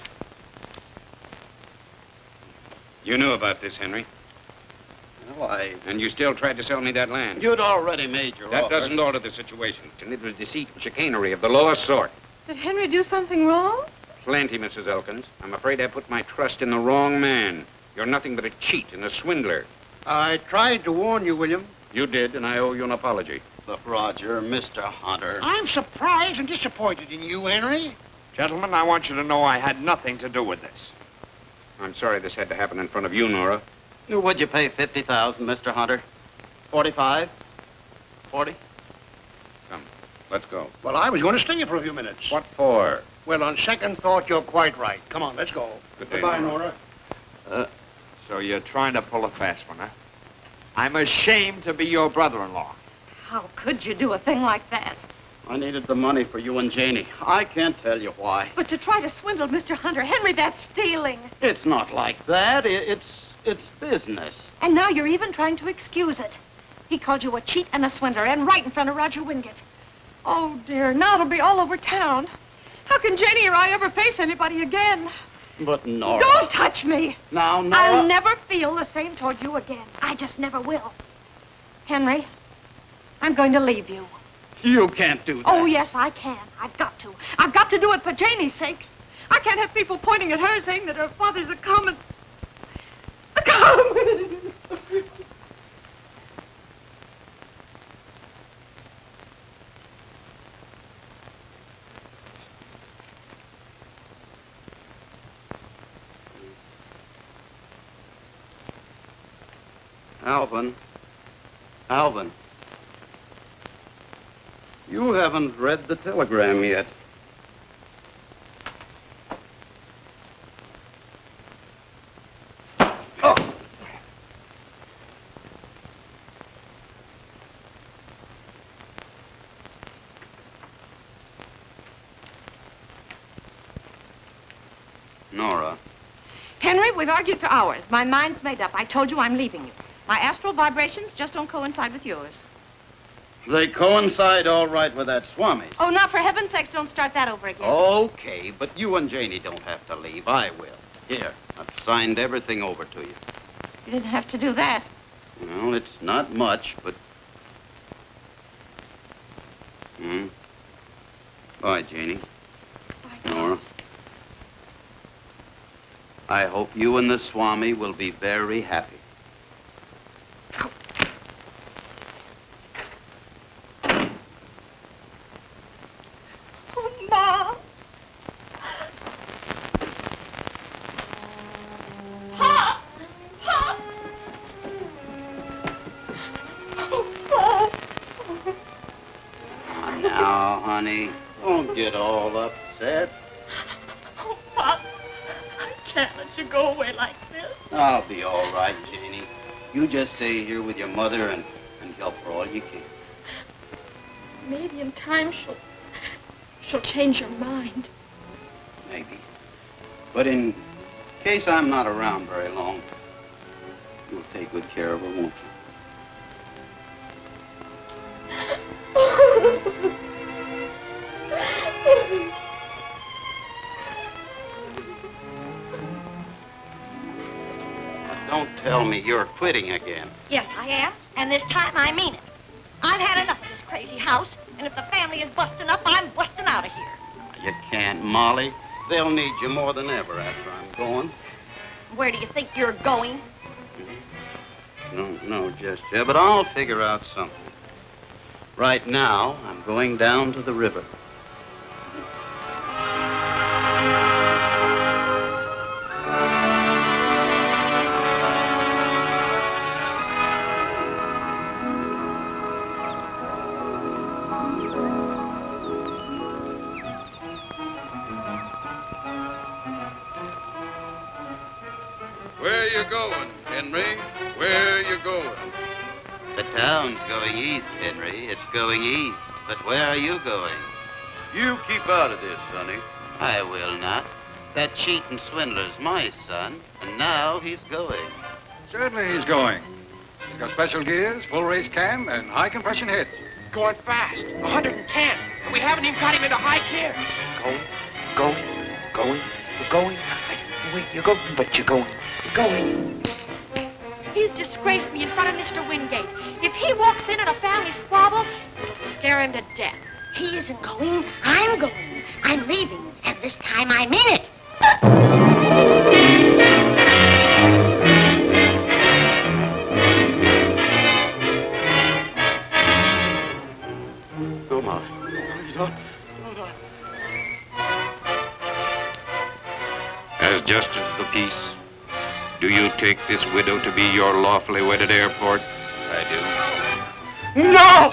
You knew about this, Henry. Well, And you still tried to sell me that land. You'd already made your That offer. doesn't alter the situation. It's a little deceit and chicanery of the lowest sort. Did Henry do something wrong? Plenty, Mrs. Elkins. I'm afraid I put my trust in the wrong man. You're nothing but a cheat and a swindler. I tried to warn you, William. You did, and I owe you an apology. Look, Roger, Mr. Hunter. I'm surprised and disappointed in you, Henry. Gentlemen, I want you to know I had nothing to do with this. I'm sorry this had to happen in front of you, Nora. Would you pay $50,000, Mr. Hunter? 45? 40? Come, let's go. Well, I was going to stay for a few minutes. What for? Well, on second thought, you're quite right. Come on, let's go. Good day, Goodbye, Nora. Nora. So you're trying to pull a fast one, huh? I'm ashamed to be your brother-in-law. How could you do a thing like that? I needed the money for you and Janie. I can't tell you why. But to try to swindle Mr. Hunter, Henry, that's stealing. It's not like that. It's business. And now you're even trying to excuse it. He called you a cheat and a swindler, and right in front of Roger Wingate. Oh, dear, now it'll be all over town. How can Janie or I ever face anybody again? But Nora... Don't touch me. Now, Nora... I'll never feel the same toward you again. I just never will. Henry, I'm going to leave you. You can't do that. Oh, yes, I can. I've got to. I've got to do it for Janie's sake. I can't have people pointing at her saying that her father's a common... Alvin. You haven't read the telegram yet. Oh! Nora. Henry, we've argued for hours. My mind's made up. I told you I'm leaving you. My astral vibrations just don't coincide with yours. They coincide all right with that Swami. Oh, now, for heaven's sakes, don't start that over again. Okay, but you and Janie don't have to leave. I will. Here, I've signed everything over to you. You didn't have to do that. Well, it's not much, but... Bye, Janie. Bye, Nora. I hope you and the Swami will be very happy. Oh, Ma. Now, honey, don't get all upset. Oh, Pop, I can't let you go away like this. I'll be all right, Janie. You just stay here with your mother and help her all you can. Maybe in time she'll change her mind. Maybe. But in case I'm not around very long, you'll take good care of her, won't you? Don't tell me you're quitting again. Yes, I am, and this time I mean it. I've had enough of this crazy house, and if the family is busting up, I'm busting out of here. You can't, Molly. They'll need you more than ever after I'm going. Where do you think you're going? No, just yet, but I'll figure out something. Right now, I'm going down to the river. Where you going, Henry? Where you going? The town's going east, Henry. It's going east. But where are you going? You keep out of this, sonny. I will not. That cheating swindler's my son, and now he's going. Certainly he's going. He's got special gears, full race cam, and high compression head. Going fast. 110. And we haven't even got him into high gear. Going. You're going. Wait, you're going, but you're going. You're going. He's disgraced me in front of Mr. Wingate. If he walks in a family squabble, it'll scare him to death. He isn't going. I'm going. I'm leaving, and this time I mean it. Go, Molly. As justice of the peace, do you take this widow to be your lawfully wedded heir port? I do. No!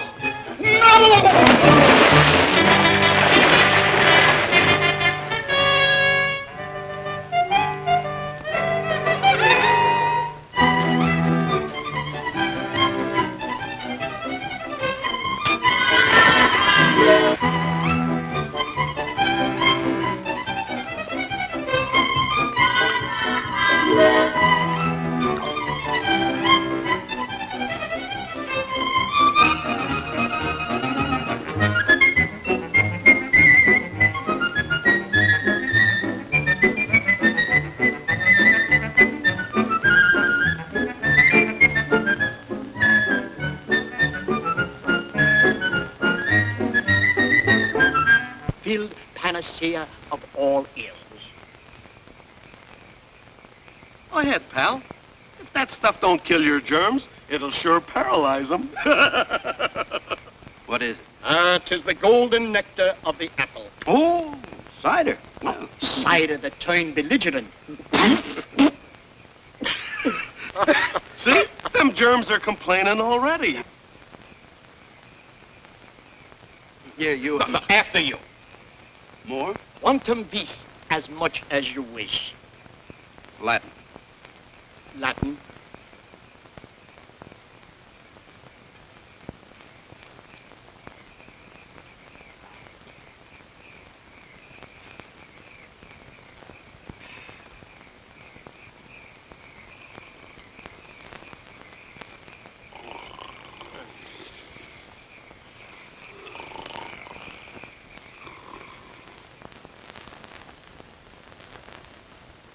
Panacea of all ills. Go ahead, pal. If that stuff don't kill your germs, it'll sure paralyze them. What is it? 'Tis the golden nectar of the apple. Oh, cider. Well. Cider that turned belligerent. See? Them germs are complaining already. Here, you. After you. More? Quantum bis, as much as you wish. Latin. Latin.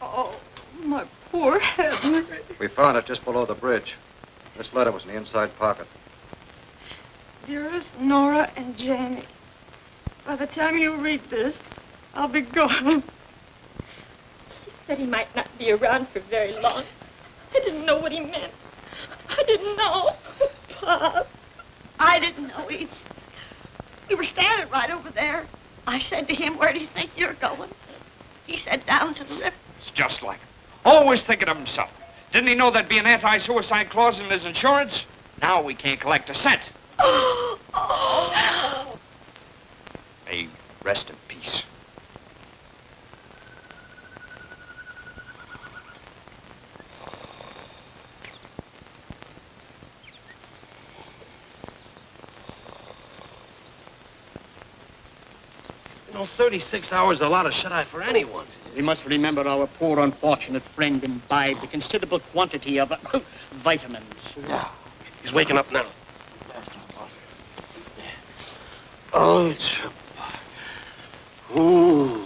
Oh, my poor Henry. We found it just below the bridge. This letter was in the inside pocket. Dearest Nora and Janie, by the time you read this, I'll be gone. He said he might not be around for very long. I didn't know what he meant. I didn't know. Pop. I didn't know either. We were standing right over there. I said to him, where do you think you're going? He said, down to the river. It's just like him. Always thinking of himself. Didn't he know there'd be an anti-suicide clause in his insurance? Now we can't collect a cent. Rest in peace. You know, 36 hours is a lot of shut-eye for anyone. We must remember our poor unfortunate friend imbibed a considerable quantity of vitamins. Yeah. He's waking up now. Oh, it's... Ooh.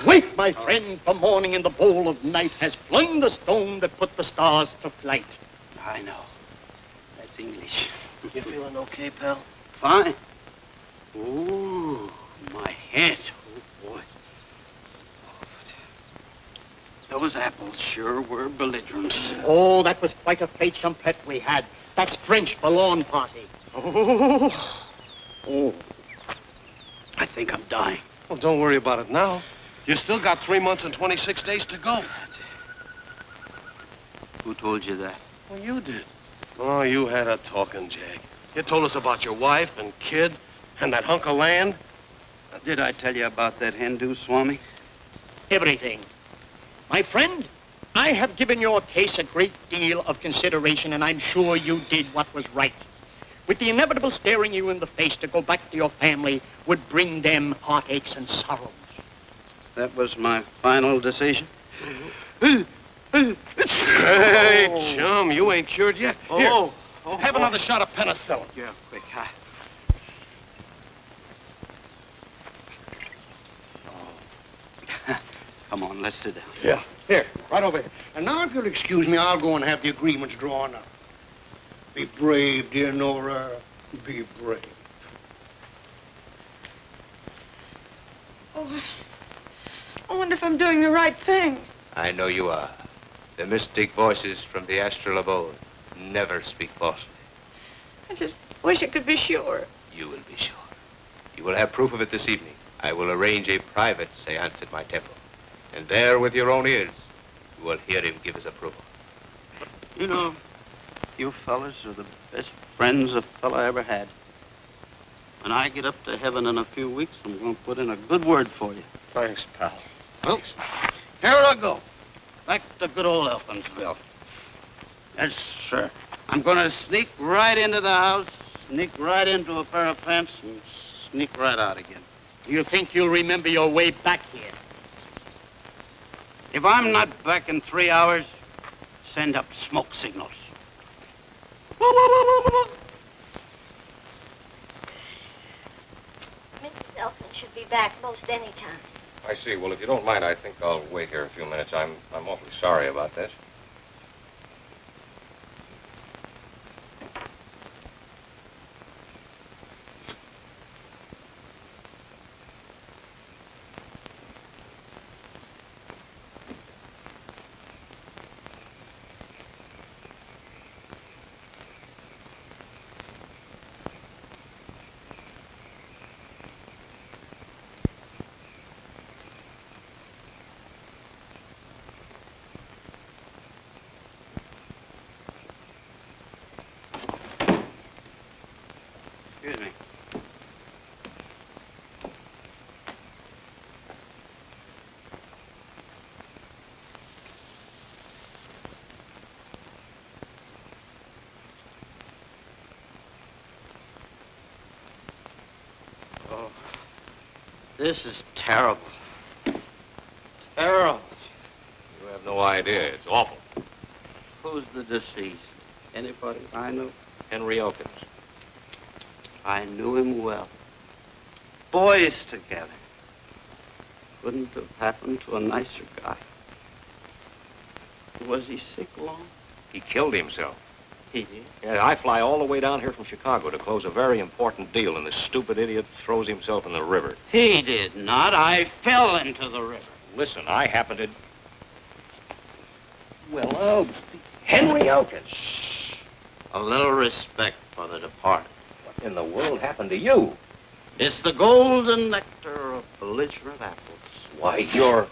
Wake, my friend, for morning in the bowl of night has flung the stone that put the stars to flight. I know. That's English. You feeling okay, pal? Fine. Ooh, my head. Oh, boy. Those apples sure were belligerent. Oh, that was quite a fete champetre we had. That's French for lawn party. Oh. I think I'm dying. Well, don't worry about it now. You still got 3 months and 26 days to go. Who told you that? Well, you did. Oh, you had a talking, Jag. You told us about your wife and kid and that hunk of land. Did I tell you about that Hindu Swami? Everything. My friend, I have given your case a great deal of consideration, and I'm sure you did what was right. With the inevitable staring you in the face to go back to your family would bring them heartaches and sorrows. That was my final decision? Hey, chum, you ain't cured yet. Here, have another shot of penicillin. Yeah, quick. Come on, let's sit down. Yeah. Here, right over here. And now, if you'll excuse me, I'll go and have the agreements drawn up. Be brave, dear Nora. Be brave. Oh, I wonder if I'm doing the right thing. I know you are. The mystic voices from the astral abode never speak falsely. I just wish I could be sure. You will be sure. You will have proof of it this evening. I will arrange a private seance at my temple. And there, with your own ears, you will hear him give his approval. You know, you fellas are the best friends a fella ever had. When I get up to heaven in a few weeks, I'm going to put in a good word for you. Thanks, pal. Well, here I go. Back to good old Elkinsville. Yes, sir. I'm going to sneak right into the house, sneak right into a pair of pants, and sneak right out again. You think you'll remember your way back here? If I'm not back in 3 hours, send up smoke signals. Mrs. Elkins should be back most any time. I see. Well, if you don't mind, I think I'll wait here a few minutes. I'm awfully sorry about this. Excuse me. Oh, this is terrible. Terrible. You have no idea. It's awful. Who's the deceased? Anybody I know? Henry Elkins. I knew him well. Boys together. Couldn't have happened to a nicer guy. Was he sick long? He killed himself. He did? Yeah, I fly all the way down here from Chicago to close a very important deal, and this stupid idiot throws himself in the river. He did not. I fell into the river. Listen, I happened to... Well, Henry Elkins. A little respect for the departed. What in the world happened to you? It's the golden nectar of belligerent apples. Why, you're...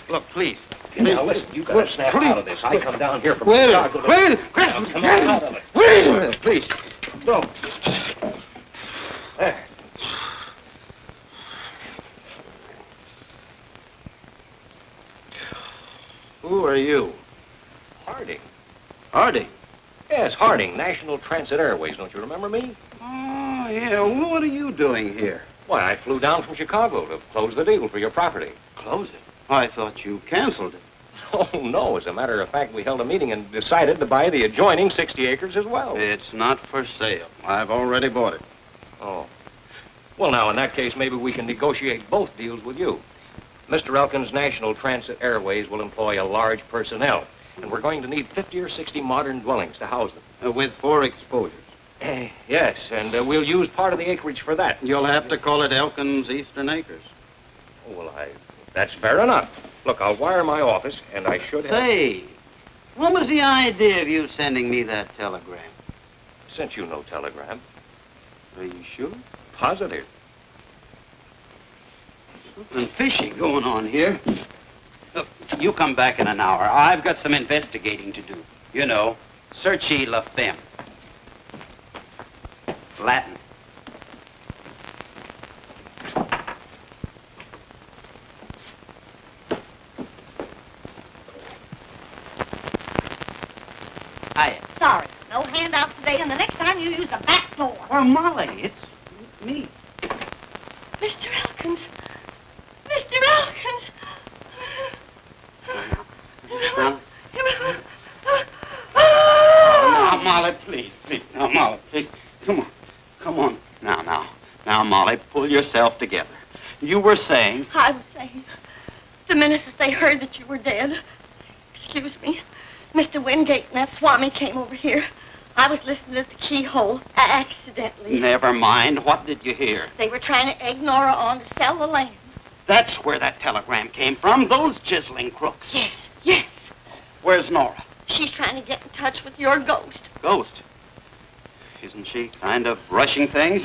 Look, please. Now, listen, you gotta snap out of this. I come down here from Wait a Chicago minute. to... Now, come on out of it. Wait a minute, please. Go. There. Who are you? Harding. Harding? Yes, Harding, National Transit Airways. Don't you remember me? Oh, yeah. Well, what are you doing here? Why, I flew down from Chicago to close the deal for your property. Close it? I thought you canceled it. Oh, no. As a matter of fact, we held a meeting and decided to buy the adjoining 60 acres as well. It's not for sale. I've already bought it. Oh. Well, now, in that case, maybe we can negotiate both deals with you. Mr. Elkins' National Transit Airways will employ a large personnel, and we're going to need 50 or 60 modern dwellings to house them. With 4 exposures. Yes, and we'll use part of the acreage for that. You'll have to call it Elkins Eastern Acres. Oh, well, that's fair enough. Look, I'll wire my office, and I should have... Say, what was the idea of you sending me that telegram? Sent you no telegram. Are you sure? Positive. Something fishy going on here. Look, you come back in an hour. I've got some investigating to do. You know, searchy la femme. Latin. Hiya. Sorry, no handouts today, and the next time you use the back door. Well, Molly, it's me. Mr. Elkins. Mr. Elkins. Now, Molly, please. Now, Molly, please. Come on. Now, Molly, pull yourself together. You were saying... I was saying, the minute that they heard that you were dead, excuse me, Mr. Wingate and that Swami came over here. I was listening at the keyhole, accidentally. Never mind. What did you hear? They were trying to egg Nora on to sell the land. That's where that telegram came from, those chiseling crooks. Yes. Where's Nora? She's trying to get in touch with your ghost. Ghost? Isn't she kind of rushing things?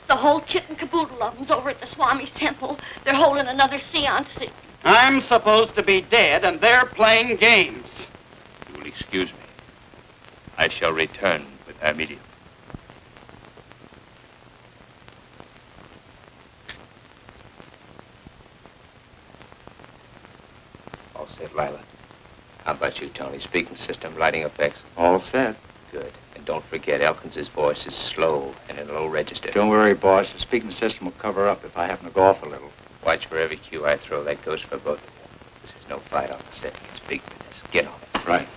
The whole kit and caboodle of them's over at the Swami's temple. They're holding another seance. I'm supposed to be dead, and they're playing games. You will excuse me. I shall return with her immediately. All set, Lila. How about you, Tony? Speaking system, lighting effects? All set. Good. And don't forget, Elkins' voice is slow and in a low register. Don't worry, boss. The speaking system will cover up if I happen to go off a little. Watch for every cue I throw. That goes for both of you. This is no fight on the set. It's big business. Get on it. Right.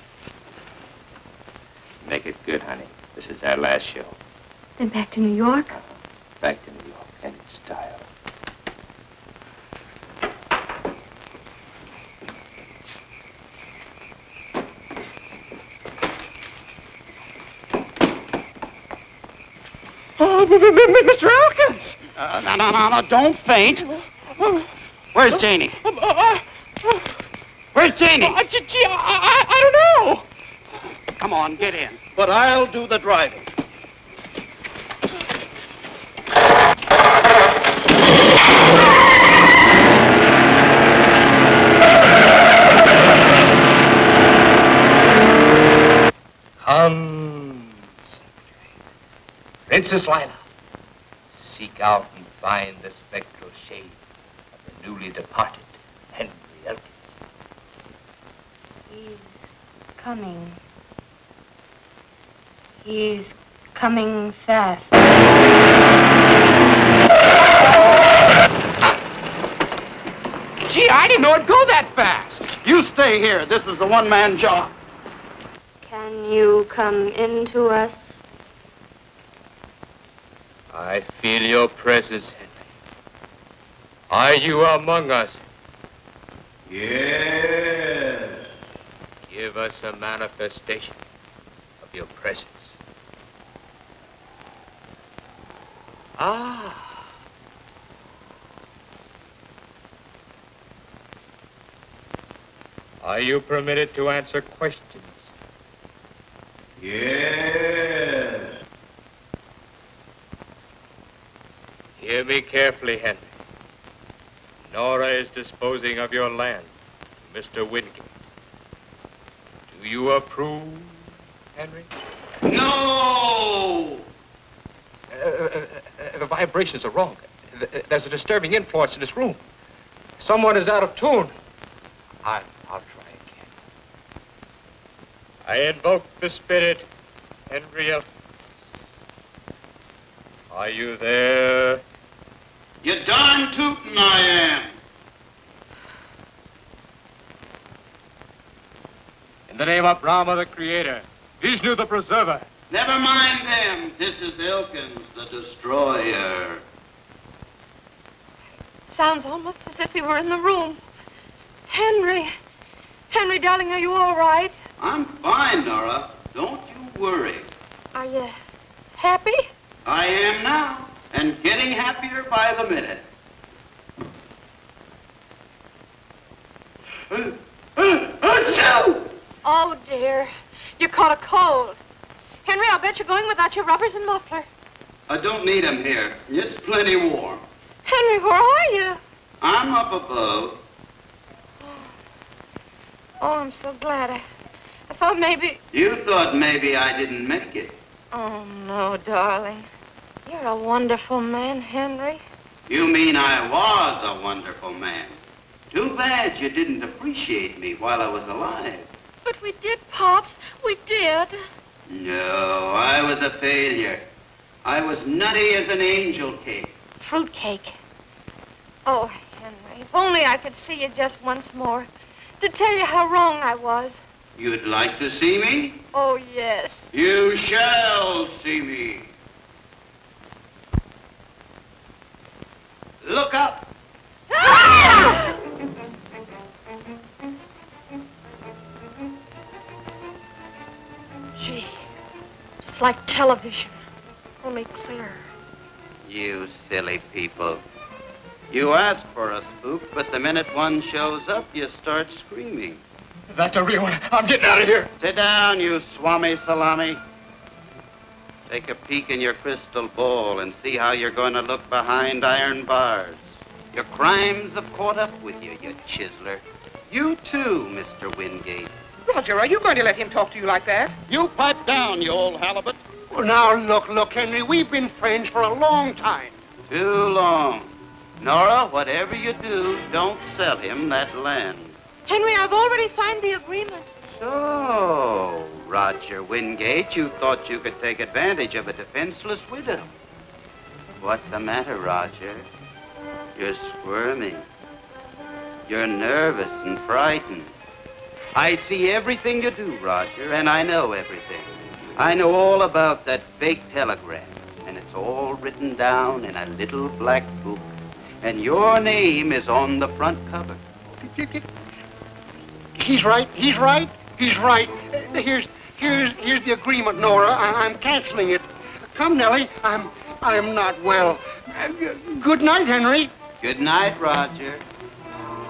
Make it good, honey. This is our last show. Then back to New York? Back to New York, and in style. Oh, Mr. Elkins! No, don't faint. Where's Janie? Where's Janie? Gee, I don't know. Come on, get in. But I'll do the driving. Princess Lila, seek out and find the spectral shade of the newly departed Henry Elkins. He's coming. He's coming fast. Gee, I didn't know it'd go that fast. You stay here. This is a one-man job. Can you come into us? I feel your presence, Henry. Are you among us? Yes. Give us a manifestation of your presence. Ah. Are you permitted to answer questions? Yes. Hear me carefully, Henry. Nora is disposing of your land to Mr. Wingate. Do you approve, Henry? No! vibrations are wrong. There's a disturbing influence in this room. Someone is out of tune. I'll try again. I invoke the spirit, Henry. Are you there? You darn tootin' I am. In the name of Brahma, the Creator, Vishnu, the Preserver. Never mind them. This is Elkins, the Destroyer. Sounds almost as if he were in the room. Henry. Henry, darling, are you all right? I'm fine, Nora. Don't you worry. Are you happy? I am now, and getting happier by the minute. Oh, dear. You caught a cold. Henry, I'll bet you're going without your rubbers and muffler. I don't need 'em here. It's plenty warm. Henry, where are you? I'm up above. Oh, I'm so glad. I thought maybe... You thought maybe I didn't make it. Oh, no, darling. You're a wonderful man, Henry. You mean I was a wonderful man. Too bad you didn't appreciate me while I was alive. But we did, Pops. We did. No, I was a failure. I was nutty as an angel cake. Fruitcake. Oh, Henry, if only I could see you just once more to tell you how wrong I was. You'd like to see me? Oh, yes. You shall see me. Look up. Ah! Gee, just like television, only clearer. You silly people. You ask for a spook, but the minute one shows up, you start screaming. That's a real one. I'm getting out of here. Sit down, you Swami Salami. Take a peek in your crystal ball and see how you're going to look behind iron bars. Your crimes have caught up with you, you chiseler. You too, Mr. Wingate. Roger, are you going to let him talk to you like that? You pipe down, you old halibut. Well, now, look, Henry, we've been friends for a long time. Too long. Nora, whatever you do, don't sell him that land. Henry, I've already signed the agreement. So, Roger Wingate, you thought you could take advantage of a defenseless widow. What's the matter, Roger? You're squirming. You're nervous and frightened. I see everything you do, Roger, and I know everything. I know all about that fake telegram, and it's all written down in a little black book. And your name is on the front cover. He's right. Here's the agreement, Nora. I'm canceling it. Come, Nellie. I'm not well. Good night, Henry. Good night, Roger.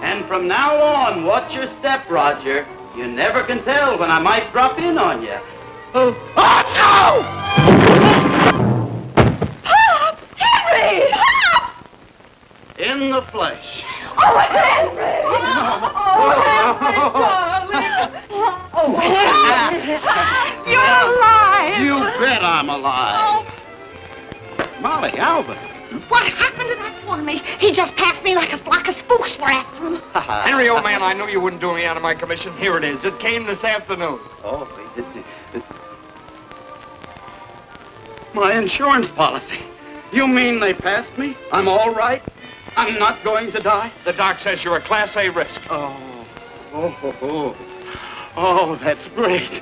And from now on, watch your step, Roger. You never can tell when I might drop in on you. Oh, no! Pops! Henry! Pops! In the flesh. Oh, Henry! Oh, Henry, darling! Oh, Henry! You're alive! You bet I'm alive. Molly, Alvin. What happened to that Swami? He just passed me like a flock of spooks were after him. Henry, old man, I knew you wouldn't do me out of my commission. Here it is. It came this afternoon. Oh, my insurance policy. You mean they passed me? I'm all right? I'm not going to die? The doc says you're a Class A risk. Oh, that's great.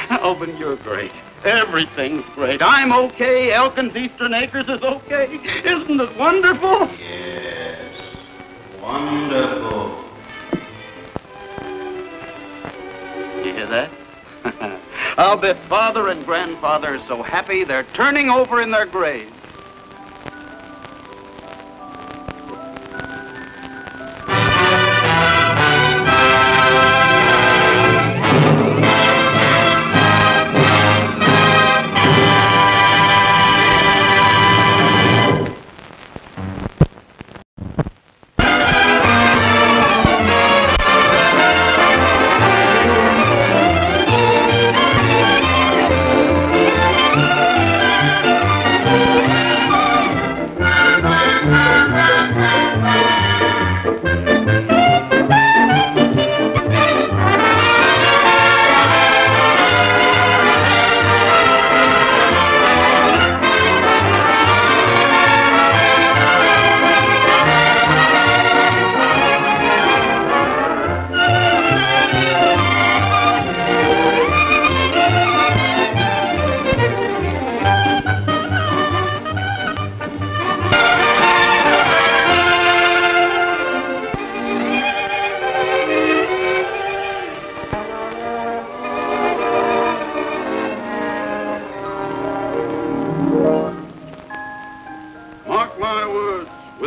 Alvin, you're great. Everything's great. I'm okay. Elkins Eastern Acres is okay. Isn't it wonderful? Yes, wonderful. You hear that? I'll bet father and grandfather are so happy they're turning over in their graves.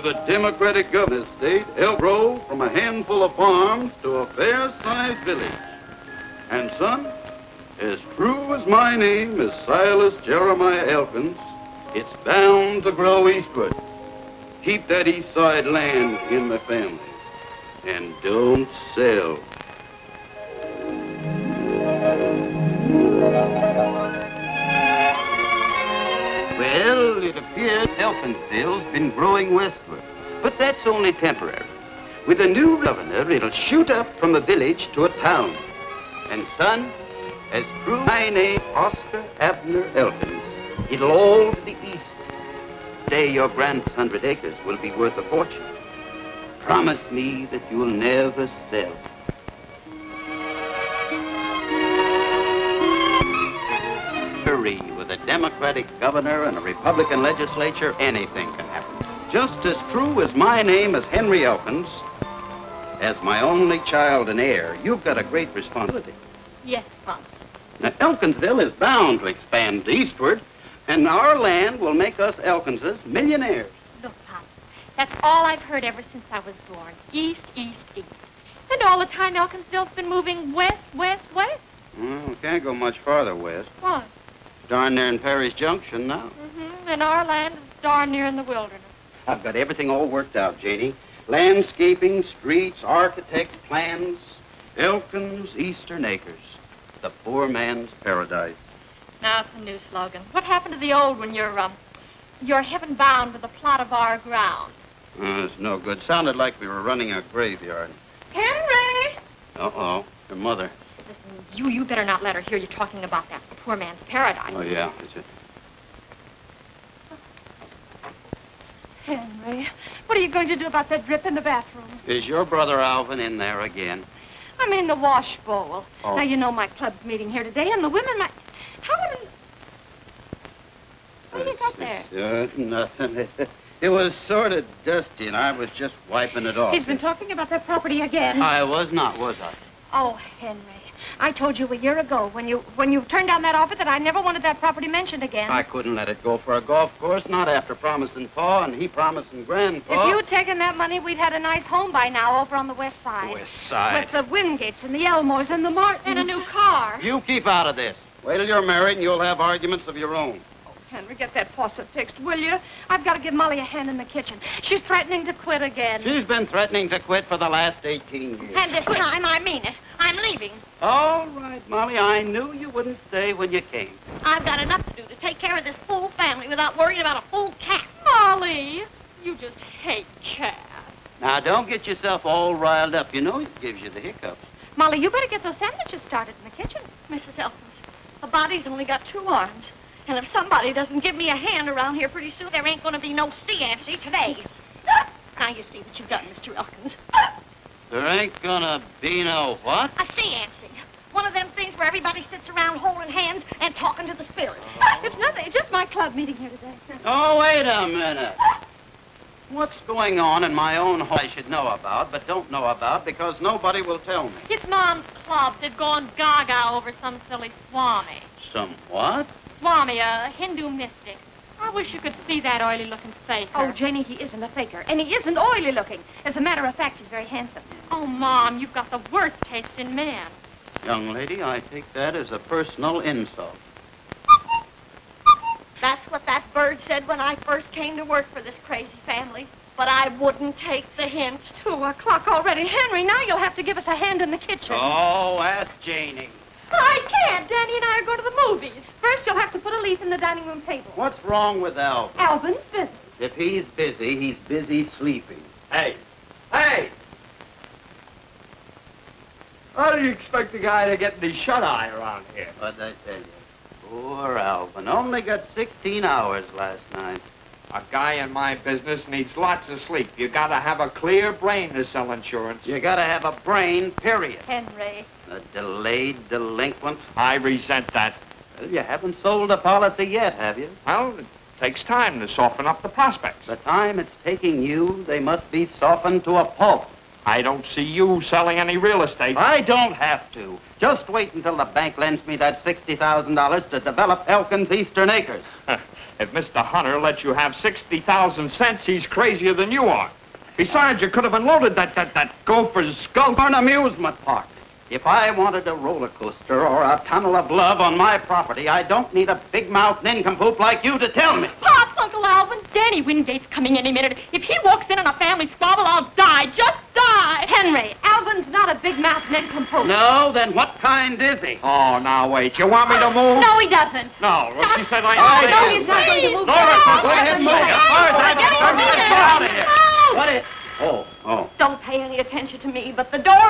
the Democratic government state helped grow from a handful of farms to a fair-sized village. And son, as true as my name is Silas Jeremiah Elkins, it's bound to grow eastward. Keep that east side land in the family. And don't sell. Well, it appears Elkinsville's been growing westward, but that's only temporary. With a new governor, it'll shoot up from a village to a town. And son, as true as my name, Oscar Abner Elkins, it'll all to the east. Say your grand's 100 acres will be worth a fortune. Promise me that you'll never sell. With a Democratic governor and a Republican legislature, anything can happen. Just as true as my name is Henry Elkins, as my only child and heir, you've got a great responsibility. Yes, Pop. Now, Elkinsville is bound to expand eastward, and our land will make us Elkinses millionaires. Look, Pop, that's all I've heard ever since I was born. East, east, east. And all the time Elkinsville's been moving west, west, west. Well, we can't go much farther west. What? Darn near in Perry's Junction now. Mm-hmm. And our land is darn near in the wilderness. I've got everything all worked out, Janie. Landscaping, streets, architect plans. Elkins Eastern Acres. The poor man's paradise. Now it's a new slogan. What happened to the old one? You're heaven bound with a plot of our ground. It's no good. Sounded like we were running a graveyard. Henry! Uh-oh. Your mother. Listen, you better not let her hear you talking about that poor man's paradise. Oh, yeah. It's Henry, what are you going to do about that drip in the bathroom? Is your brother Alvin in there again? I mean the wash bowl. Oh. Now, you know my club's meeting here today, and the women might... What do you got there? Nothing. It was sort of dusty, and I was just wiping it off. He's been talking about that property again. I was not, was I? Oh, Henry, I told you a year ago when you turned down that offer that I never wanted that property mentioned again. I couldn't let it go for a golf course, not after promising Pa and he promising Grandpa. If you'd taken that money, we'd had a nice home by now over on the west side. West side? With the Wingates and the Elmores and the Martins. And a new car. You keep out of this. Wait till you're married and you'll have arguments of your own. Henry, get that faucet fixed, will you? I've got to give Molly a hand in the kitchen. She's threatening to quit again. She's been threatening to quit for the last 18 years. And this time, I mean it. I'm leaving. All right, Molly, I knew you wouldn't stay when you came. I've got enough to do to take care of this fool family without worrying about a fool cat. Molly, you just hate cats. Now, don't get yourself all riled up. You know it gives you the hiccups. Molly, you better get those sandwiches started in the kitchen. Mrs. Elkins, a body's only got 2 arms. And if somebody doesn't give me a hand around here pretty soon, there ain't going to be no sea-antsy today. Now you see what you've done, Mr. Elkins. There ain't gonna be no what? A sea-antsy. One of them things where everybody sits around holding hands and talking to the spirits. It's nothing. It's just my club meeting here today. Oh, wait a minute. What's going on in my own home I should know about, but don't know about because nobody will tell me? It's Mom's club. They've gone gaga over some silly Swami. Some what? Swami, a Hindu mystic. I wish you could see that oily-looking faker. Oh, Janie, he isn't a faker, and he isn't oily-looking. As a matter of fact, he's very handsome. Oh, Mom, you've got the worst taste in men. Young lady, I take that as a personal insult. That's what that bird said when I first came to work for this crazy family. But I wouldn't take the hint. 2 o'clock already. Henry, now you'll have to give us a hand in the kitchen. Oh, ask Janie. I can't. Danny and I are going to the movies. First, you'll have to put a leaf in the dining room table. What's wrong with Alvin? Alvin's busy. If he's busy sleeping. Hey! Hey! How do you expect a guy to get any shut-eye around here? What'd I tell you? Poor Alvin. Only got 16 hours last night. A guy in my business needs lots of sleep. You gotta have a clear brain to sell insurance. You gotta have a brain, period. Henry. A delayed delinquent. I resent that. Well, you haven't sold a policy yet, have you? Well, it takes time to soften up the prospects. The time it's taking you, they must be softened to a pulp. I don't see you selling any real estate. I don't have to. Just wait until the bank lends me that $60,000 to develop Elkin's Eastern Acres. If Mr. Hunter lets you have 60,000 cents, he's crazier than you are. Besides, you could have unloaded that gopher's skull for an amusement park. If I wanted a roller coaster or a tunnel of love on my property, I don't need a big-mouthed nincompoop like you to tell me. Pops, Uncle Alvin, Danny Wingate's coming any minute. If he walks in on a family squabble, I'll die. Just die. Henry, Alvin's not a big-mouthed nincompoop. No, then what kind is he? Oh, now wait. You want me to move? No, he doesn't. No, well, she said I... Oh, no, he's not going to move. Go ahead, move. Get out of here. What is... Oh. Don't pay any attention to me, but the door